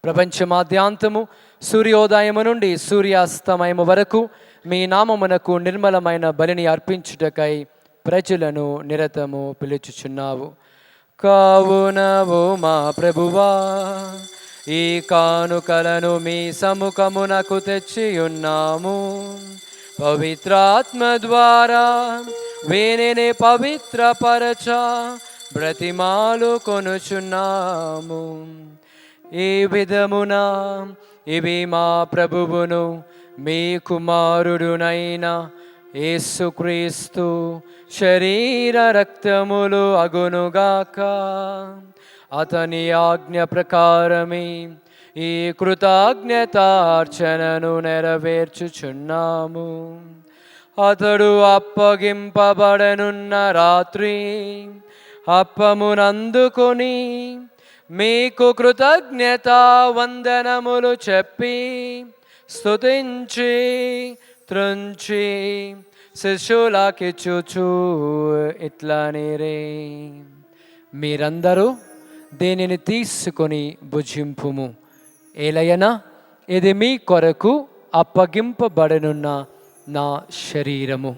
ప్రపంచమాద్యాంతము సూర్యోదయము నుండి సూర్యాస్తమయము వరకు మీ నామమునకు నిర్మలమైన బలిని అర్పించుటకై ప్రజలను నిరతము పిలుచుచున్నావు. కావునవు మా ప్రభువా, ఈ కానుకలను మీ సముఖమునకు తెచ్చియున్నాము. పవిత్రాత్మ ద్వారా వీనిని పవిత్రపరచ బ్రతిమాలు కొనుచున్నాము. ఈ విధమున ఇవి మా ప్రభువును మీ కుమారుడునైన యేసుక్రీస్తు శరీర రక్తములు అగునుగాక. అతని ఆజ్ఞ ప్రకారమే ఈ కృతజ్ఞతార్చనను నెరవేర్చుచున్నాము. అతడు అప్పగింపబడనున్న రాత్రి అప్పమునందుకొని మీకు కృతజ్ఞతా వందనములు చెప్పి స్తుతించి త్రుంచి శిష్యులకిచ్చుచు ఇట్లనిరే, మీరందరూ దీనిని తీసుకొని భుజింపుము. ఏలయనా ఇది మీ కొరకు అప్పగింపబడనున్న నా శరీరము.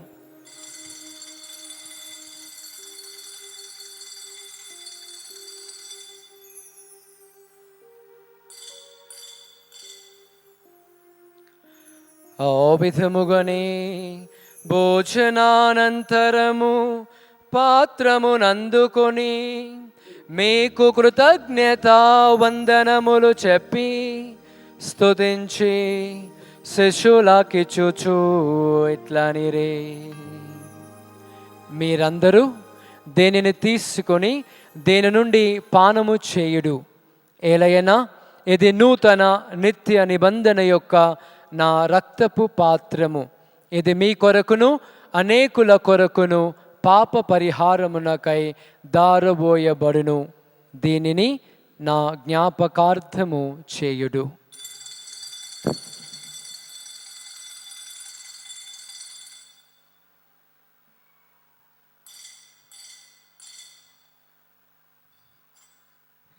ఆ విధముగానే భోజనానంతరము పాత్రమునందుకొని మీకు కృతజ్ఞతా వందనములు చెప్పి స్తుతించి శిష్యులకిచ్చుచు ఇట్లనిరే, మీరందరూ దేనిని తీసుకొని దేని నుండి పానము చేయుడు. ఏలయనా ఇది నూతన నిత్య నిబంధన యొక్క నా రక్తపు పాత్రము. ఇది మీ కొరకును అనేకుల కొరకును పాప పరిహారమునకై దారబోయబడును. దీనిని నా జ్ఞాపకార్థము చేయుడు.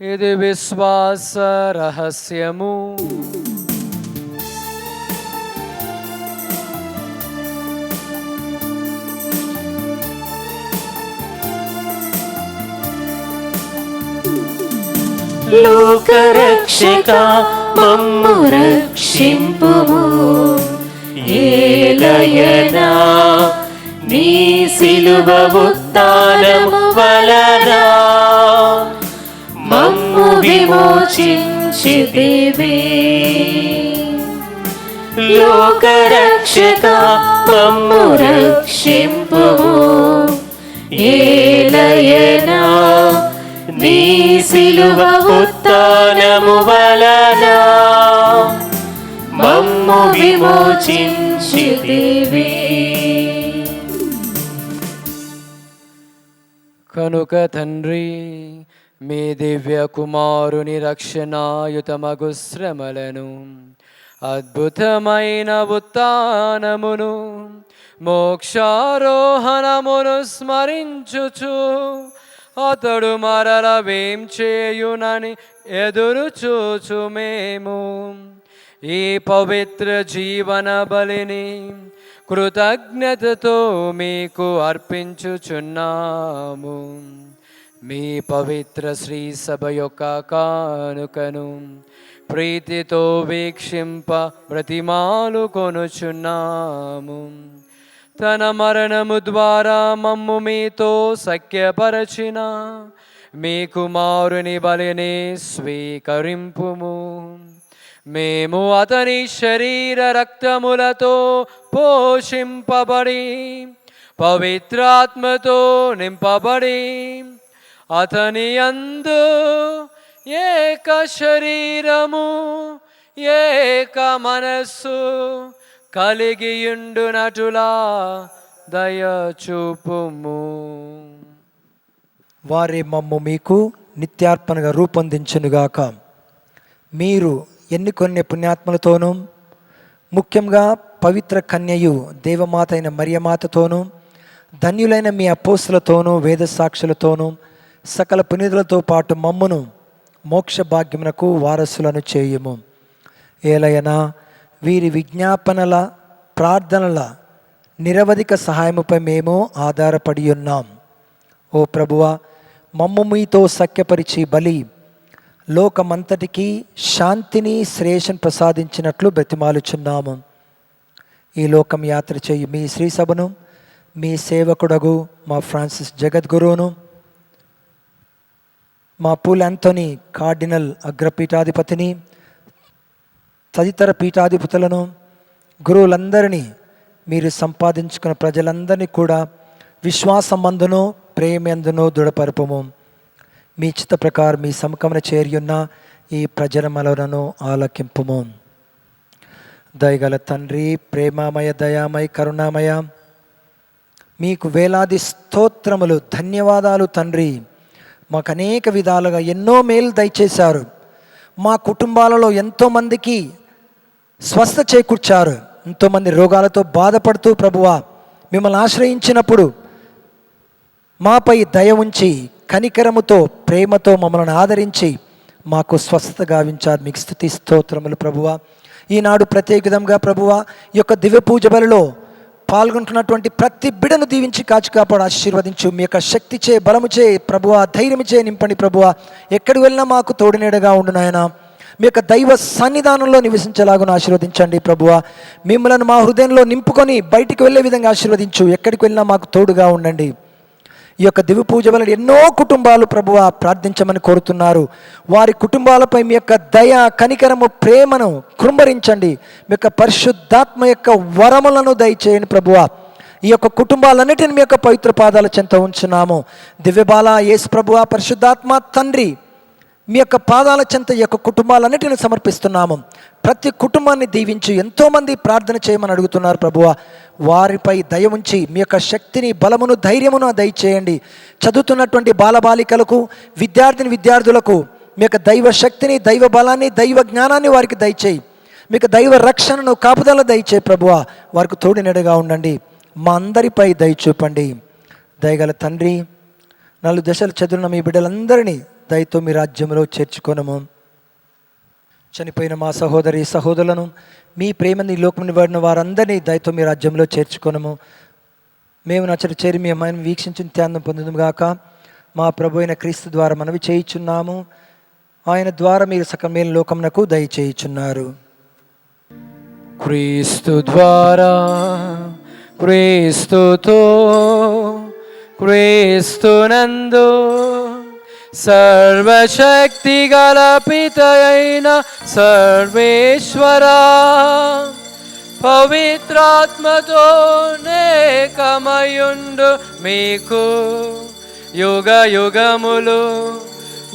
ఇది విశ్వాస రహస్యము. లోకరక్షక మమ్ము రక్షింపుము. ఏలయనా నీ సిలువ ఉత్థానము వలన మమ్ము విమోచించితివి. లోకరక్షక మమ్ము రక్షింపుము. ఏలయనా నీ సిలువ ఉత్థానము వలన మమ్ము విమోచించితివి. కనుక తండ్రి, మీ దివ్య కుమారుని రక్షణాయుతమగు శ్రమలను, అద్భుతమైన ఉత్థానమును, మోక్షారోహణమును స్మరించుచు అతడు మరల వేం చేయునని ఎదురు చూచు మేము ఈ పవిత్ర జీవన బలిని కృతజ్ఞతతో మీకు అర్పించుచున్నాము. మీ పవిత్ర శ్రీ సభ యొక్క కానుకను ప్రీతితో వీక్షింప బ్రతిమాలు కొనుచున్నాము. తన మరణము ద్వారా మమ్ము మీతో సఖ్యపరచిన మీ కుమారుని బలిని స్వీకరింపుము. మేము అతని శరీర రక్తములతో పోషింపబడి పవిత్రాత్మతో నింపబడి అతని యందు ఏక శరీరము ఏక మనస్సు కలిగియుండునటులా దయచూపుము. వారే మమ్ము మీకు నిత్యార్పణగా రూపొందించునుగాక. మీరు ఎన్నుకొనే పుణ్యాత్మలతోనూ ముఖ్యంగా పవిత్ర కన్యయు దేవమాత అయిన మరియమాతతోనూ ధన్యులైన మీ అపోస్తులతోనూ వేద సాక్షులతోనూ సకల పునీతులతో పాటు మమ్మును మోక్ష భాగ్యమునకు వారసులను చేయుము. ఏలయనా వీరి విజ్ఞాపనల ప్రార్థనల నిరవధిక సహాయముపై మేము ఆధారపడి ఉన్నాం. ఓ ప్రభువా, మమ్ము మీతో సఖ్యపరిచి బలి లోకమంతటికి శాంతిని శ్రేయస్సును ప్రసాదించినట్లు బ్రతిమాలుచున్నాము. ఈ లోకం యాత్ర చేయి మీ శ్రీ సభను, మీ సేవకుడగు మా ఫ్రాన్సిస్ జగద్గురువును, మా పూల్ యాంథోనీ కార్డినల్ అగ్రపీఠాధిపతిని, తదితర పీఠాధిపతులను, గురువులందరినీ, మీరు సంపాదించుకున్న ప్రజలందరినీ కూడా విశ్వాసమందును ప్రేమందును దృఢపరపము. మీ చిత్త ప్రకారం మీ సముఖమున చేరియున్న ఈ ప్రజల మలను ఆలకింపుము. దయగల తండ్రి, ప్రేమామయ, దయామయ, కరుణామయ, మీకు వేలాది స్తోత్రములు, ధన్యవాదాలు తండ్రి. మాకు అనేక విధాలుగా ఎన్నో మేలు దయచేశారు. మా కుటుంబాలలో ఎంతోమందికి స్వస్థ చేకూర్చారు. ఎంతోమంది రోగాలతో బాధపడుతూ ప్రభువా మిమ్మల్ని ఆశ్రయించినప్పుడు మాపై దయ ఉంచి కనికరముతో ప్రేమతో మమ్మల్ని ఆదరించి మాకు స్వస్థత గావించారు. మీకు స్తుతి స్తోత్రములు ప్రభువా. ఈనాడు ప్రత్యేక విధంగా ప్రభువా ఈ యొక్క దివ్య పూజ బలిలో పాల్గొంటున్నటువంటి ప్రతి బిడను దీవించి కాచి కాపాడు ఆశీర్వదించు. మీ యొక్క శక్తిచే, బలముచే ప్రభువా, ధైర్యముచే నింపండి ప్రభువా. ఎక్కడికి వెళ్ళినా మాకు తోడునీడగా ఉండు నాయన. మీ యొక్క దైవ సన్నిధానంలో నివసించేలాగా ఆశీర్వదించండి ప్రభువా. మిమ్మల్ని మా హృదయంలో నింపుకొని బయటికి వెళ్ళే విధంగా ఆశీర్వదించు. ఎక్కడికి వెళ్ళినా మాకు తోడుగా ఉండండి. ఈ యొక్క దివ్య పూజ వలన ఎన్నో కుటుంబాలు ప్రభువా ప్రార్థించమని కోరుతున్నారు. వారి కుటుంబాలపై మీ యొక్క దయ, కనికరము, ప్రేమను కృంభరించండి. మీ యొక్క పరిశుద్ధాత్మ యొక్క వరములను దయచేయండి ప్రభువా. ఈ యొక్క కుటుంబాలన్నిటిని మీ యొక్క పవిత్ర పాదాల చెంత ఉంచున్నాము. దివ్యబాల యేసు ప్రభువా, పరిశుద్ధాత్మ తండ్రి, మీ యొక్క పాదాల చెంత ఈ యొక్క కుటుంబాలన్నిటిని సమర్పిస్తున్నాము. ప్రతి కుటుంబాన్ని దీవించి ఎంతోమంది ప్రార్థన చేయమని అడుగుతున్నారు ప్రభువా. వారిపై దయ ఉంచి మీ యొక్క శక్తిని, బలమును, ధైర్యమును దయచేయండి. చదువుతున్నటువంటి బాలబాలికలకు, విద్యార్థులకు మీ యొక్క దైవ శక్తిని, దైవ బలాన్ని, దైవ జ్ఞానాన్ని వారికి దయచేయి. మీకు దైవ రక్షణను, కాపుదల దయచేయి ప్రభువా. వారికి తోడినెడగా ఉండండి. మా అందరిపై దయ చూపండి. దయగల తండ్రి, 4 దశలు చదువున్న మీ బిడ్డలందరినీ దయతో మీ రాజ్యంలో చేర్చుకొనము. చనిపోయిన మా సహోదరి సహోదరులను, మీ ప్రేమని లోకముని వాడిన వారందరినీ దయతో మీ రాజ్యంలో చేర్చుకొనము. మేము నచ్చట చేరి మీ అమ్మాయిని వీక్షించి త్యాగం పొందుదుము గాక. మా ప్రభు అయిన క్రీస్తు ద్వారా మనవి చేయుచున్నాము. ఆయన ద్వారా మీరు సకల మేలు లోకమునకు దయచేయుచున్నారు. క్రీస్తు ద్వారా, క్రీస్తుతో, క్రీస్తునందు సర్వశక్తి గల పితయైన సర్వేశ్వరా, పవిత్రాత్మతో నేకమయుండు మీకు యుగ యుగములు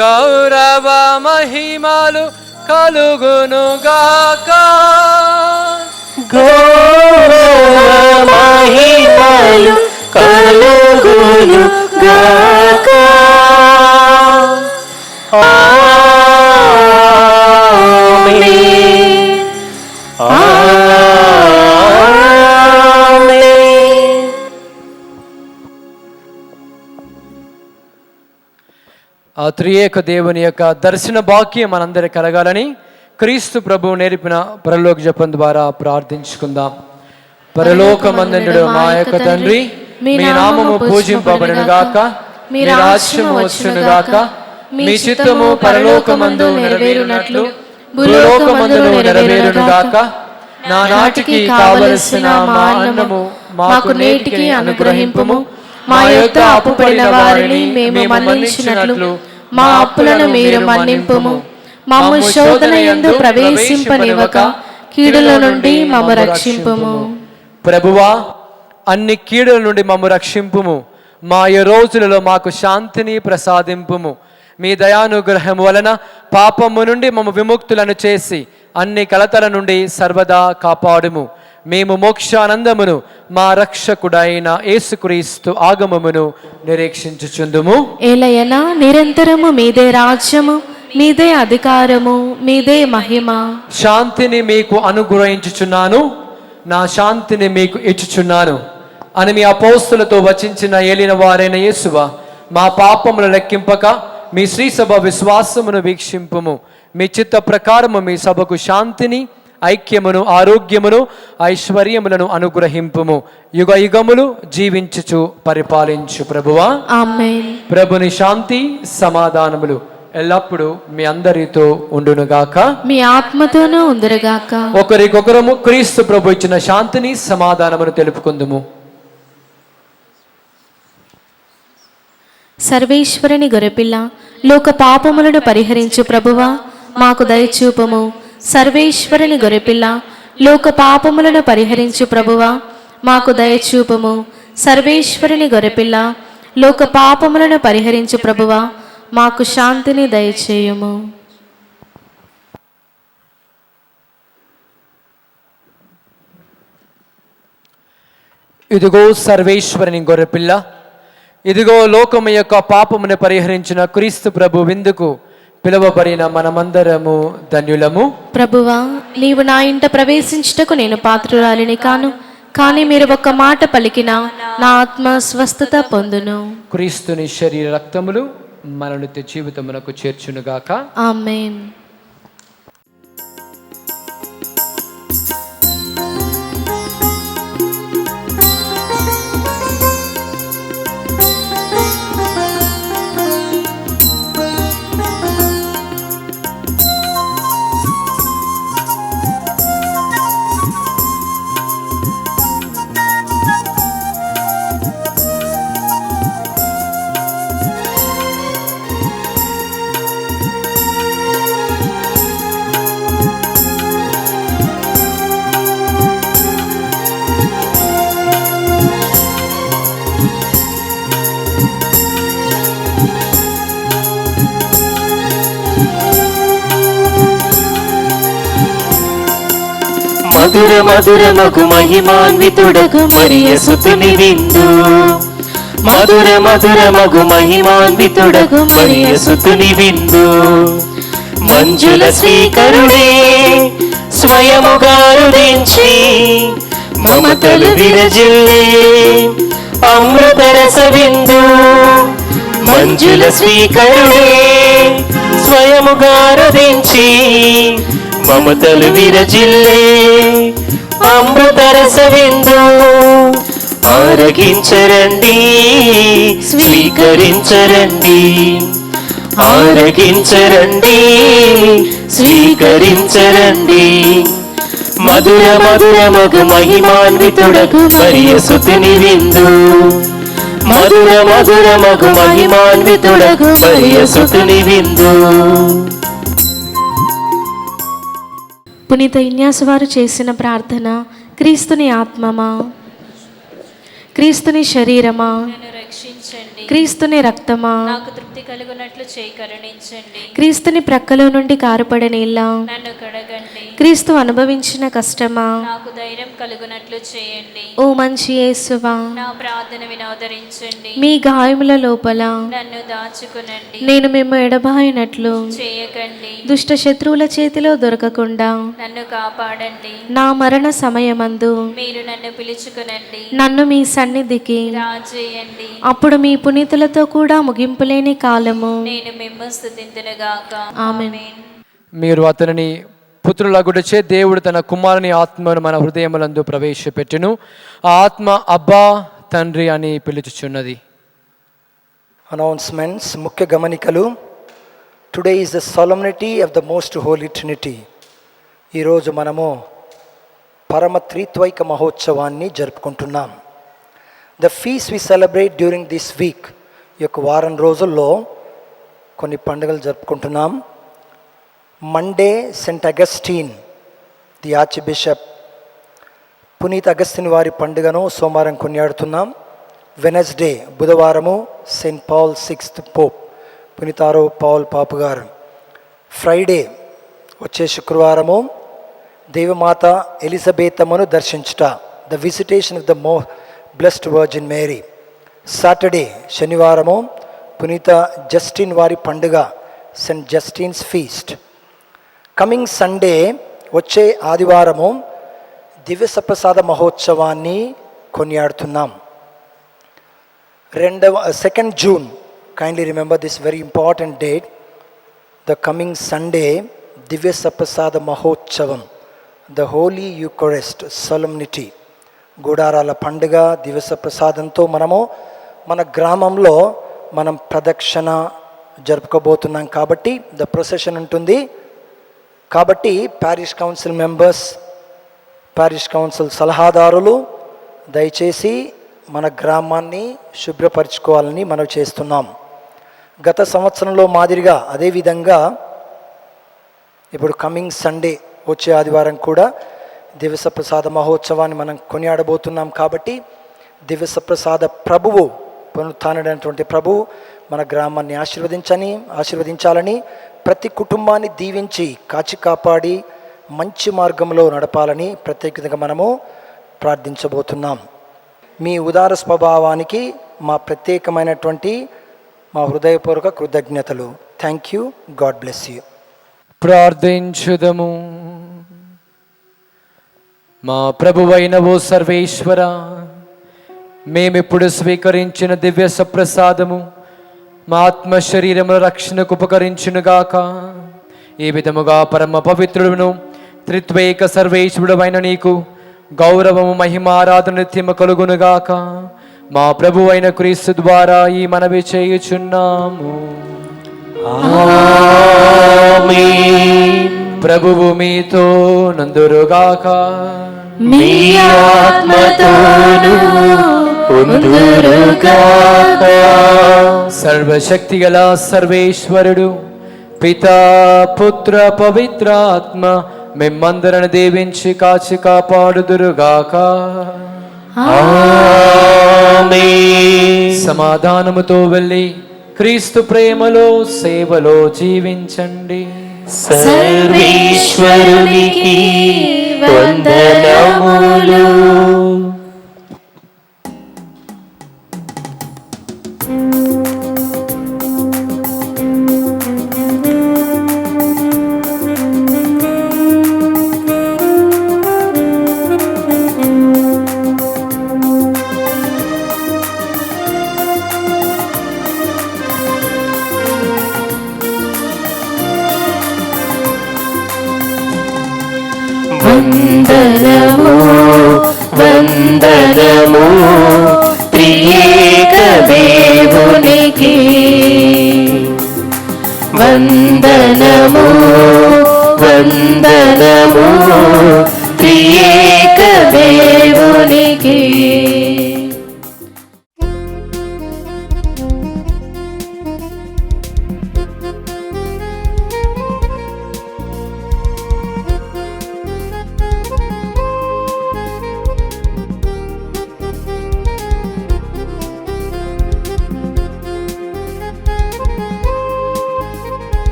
గౌరవ మహిమలు కలుగునుగాక. గౌరవ మహిమలు కలుగునుగాక. ఆమేన్. ఆమేన్. ఆ త్రియేక దేవుని యొక్క దర్శన భాగ్యం మనందరి కలగాలని క్రీస్తు ప్రభువు నేర్పిన పరలోక జపం ద్వారా ప్రార్థించుకుందాం. పరలోకమందుండు మా యొక్క తండ్రి, మీ నామము పూజింపబడును గాక, మీ రాజ్యము వచ్చును గాక, మీ చిత్తము పరలోకమందు నెరవేరునట్లు భూలోకమందును నెరవేరును గాక. నానాటికి కావలసిన మా అన్నము మాకు నేటికి అనుగ్రహింపుము. మా యొద్ద అప్పుపడిన వారిని మేము మన్నించినట్లు మా అప్పులను మీరు మన్నింపుము. మమ్ము శోధన యందు ప్రవేశింపనివ్వక కీడుల నుండి మమ్ము రక్షింపుము. ప్రభువా, అన్ని కీడుల నుండి మమ్ము రక్షింపుము. మా ఈ రోజులలో మాకు శాంతిని ప్రసాదింపుము. మీ దయానుగ్రహం వలన పాపము నుండి మమ్ము విముక్తులను చేసి అన్ని కలతల నుండి సర్వదా కాపాడుము. మేము మోక్షానందమును మా రక్షకుడైన యేసుక్రీస్తు ఆగమమును నిరీక్షించుచుందుము. ఏలయనా నిరంతరము మీదే రాజ్యము, మీదే అధికారము, మీదే మహిమ. శాంతిని మీకు అనుగ్రహించుచున్నాను, నా శాంతిని మీకు ఇచ్చుచున్నాను అని మీ అపోస్తులతో వచించిన ఏలిన వారైన యేసువా, మా పాపములు లెక్కింపక మీ శ్రీ సభ విశ్వాసమును వీక్షింపుము. మీ చిత్త ప్రకారము మీ సభకు శాంతిని, ఐక్యమును, ఆరోగ్యమును, ఐశ్వర్యములను అనుగ్రహింపుము. యుగ యుగములు జీవించుచు పరిపాలించు ప్రభువా. ఆమేన్. ప్రభుని శాంతి సమాధానములు ఎల్లప్పుడూ మీ అందరితో ఉండునుగాక, మీ ఆత్మతోనూ ఉందరుగాక. ఒకరికొకరము క్రీస్తు ప్రభు ఇచ్చిన శాంతిని సమాధానమును తెలుపుకుందుము. సర్వేశ్వరుని గొర్రెపిల్ల, లోక పాపములను పరిహరించు ప్రభువా, మాకు దయచూపము. సర్వేశ్వరుని గొర్రెపిల్ల, లోక పాపములను పరిహరించు ప్రభువా, మాకు దయచూపము. సర్వేశ్వరుని గొర్రెపిల్ల, లోక పాపములను పరిహరించు ప్రభువా, మాకు శాంతిని దయచేయము. ఇదిగో సర్వేశ్వరుని గొర్రెపిల్ల, ఇదిగో లోకము యొక్క పాపమును పరిహరించిన క్రీస్తు ప్రభు విందుకు పిలువబడిన మనమందరము ధన్యులము. ప్రభువా, నీవు నా ఇంట ప్రవేశించుటకు నేను పాత్రురాలిని కాను, కానీ మీరు ఒక్క మాట పలికినా నా ఆత్మ స్వస్థత పొందును. క్రీస్తుని శరీర రక్తములు మన నిత్య జీవితమునకు చేర్చునుగాక. ఆమేన్. మధుర మధురమగు మహిమాన్వితుడగు మరియ సుతుని విందు. మధుర మధురమగు మహిమాన్వితుడగు మరియ సుతుని విందు. మంజుల స్వీకరుడే స్వయముగా రుదించి మమతలు విరజిల్లే అమృతరస విందు. మంజుల స్వీకరుడే స్వయముగా రుదించి మమతలు విరజిల్లే అమృతరస విందు. ఆరగించరండి, స్వీకరించరండి. ఆరగించరండి, స్వీకరించరండి. మధుర మధురమగు మహిమాన్వితుడగు మరియ సుతుని విందు. మధుర మధురమగు మహిమాన్వితుడగు మరియ సుతుని విందు. పునీత ఇన్యాసు వారు చేసిన ప్రార్థన. క్రీస్తుని ఆత్మమా, క్రీస్తుని శరీరమా, రక్షించండి. క్రీస్తుని రక్తమా, నాకు తృప్తి కలుగునట్లు చేయి కరుణించండి. క్రీస్తుని ప్రక్కలో నుండి కారుపడే నీళ్ళ, నన్ను కడగండి. క్రీస్తు అనుభవించిన కష్టమా, నాకు ధైర్యం కలుగునట్లు చేయండి. ఓ మంచి యేసువా, నా ప్రార్థన వినోదరించండి. మీ గాయముల లోపల నన్ను దాచుకునండి. నేను మేము ఎడబాయినట్లు చేయకండి. దుష్ట శత్రువుల చేతిలో దొరకకుండా నన్ను కాపాడండి. నా మరణ సమయమందు మీరు నన్ను పిలుచుకునండి. నన్ను మీ సన్నిధికి రాజేయండి. అప్పుడు మీ పునీతులతో కూడా ముగింపులేని కాలము నేను మిమ్ము స్తుతింతునుగాక. ఆమేన్. మీరు అతనిని పుత్రులగుటచే దేవుడు తన కుమారుని ఆత్మను మన హృదయములందు ప్రవేశపెట్టును. ఆ ఆత్మ అబ్బా తండ్రి అని పిలుచుచున్నది. అనౌన్స్మెంట్స్, ముఖ్య గమనికలు. Today is the solemnity of the most holy Trinity. ఈరోజు మనము పరమ త్రిత్వైక మహోత్సవాన్ని జరుపుకుంటున్నాం. The feast we celebrate during this week. ఈ యొక్క వారం రోజుల్లో కొన్ని పండుగలు జరుపుకుంటున్నాం. Monday Saint Augustine the archbishop, పునీత్ అగస్టిన్ వారి పండుగను సోమవారం కొనియాడుతున్నాం. వెనస్డే బుధవారము సెయింట్ పాల్ సిక్స్త్ పోప్, పునీతారో పౌల్ పాపు గారు. ఫ్రైడే వచ్చే శుక్రవారము దేవమాత ఎలిజబెతమ్మను దర్శించుట, the visitation of the Blessed Virgin Mary. Saturday శనివారము పునీత జస్టిన్ వారి పండుగ, సెయింట్ జస్టిన్స్ ఫీస్ట్. కమింగ్ సండే వచ్చే ఆదివారము దివ్య సప్రసాద మహోత్సవాన్ని కొనియాడుతున్నాం. 2nd June, kindly remember this very important date, the coming Sunday, దివ్య సప్రసాద మహోత్సవం, the Holy Eucharist solemnity, గుడారాల పండుగ దివ్య సప్రసాదంతో మనము మన గ్రామంలో మనం ప్రదక్షిణ జరుపుకోబోతున్నాం. కాబట్టి ద ప్రొసెషన్ ఉంటుంది. కాబట్టి parish council members, parish council సలహాదారులు దయచేసి మన గ్రామాన్ని శుభ్రపరచుకోవాలని మనం చేస్తున్నాం. గత సంవత్సరంలో మాదిరిగా అదేవిధంగా ఇప్పుడు కమింగ్ సండే వచ్చే ఆదివారం కూడా దివ్య సప్రసాద మహోత్సవాన్ని మనం కొనియాడబోతున్నాం. కాబట్టి దివ్య సప్రసాద ప్రభువు, పునరుత్థానుడైనటువంటి ప్రభువు మన గ్రామాన్ని ఆశీర్వదించాలని, ప్రతి కుటుంబాన్ని దీవించి కాచి కాపాడి మంచి మార్గంలో నడపాలని ప్రత్యేకంగా మనము ప్రార్థించబోతున్నాం. మీ ఉదార స్వభావానికి మా ప్రత్యేకమైనటువంటి మా హృదయపూర్వక కృతజ్ఞతలు. Thank you. God bless you. ప్రార్థించుదము. మా ప్రభువైన ఓ సర్వేశ్వర, మేమిప్పుడు స్వీకరించిన దివ్య సప్రసాదము మా ఆత్మ శరీరముల రక్షణకు ఉపకరించునుగాక. ఈ విధముగా పరమ పవిత్రుడును త్రిత్వైక సర్వేశ్వరుడైన నీకు గౌరవము, మహిమ, ఆరాధన నిత్యము కలుగునుగాక. మా ప్రభు అయిన క్రీస్తు ద్వారా ఈ మనవి చేయుచున్నాము. ప్రభువు మీతో నందురుగాక. మీ ఆత్మతోను ఉందురుగాక. సర్వశక్తి గల సర్వేశ్వరుడు పితా, పుత్ర, పవిత్రాత్మ మిమ్మందరను దీవించి కాచి కాపాడుదురుగాక. సమాధానముతో వెళ్ళి క్రీస్తు ప్రేమలో, సేవలో జీవించండి. సర్వేశ్వరునికి వందనములు. వందనము వందనము త్రియేక దేవునికి. వందనము వందనము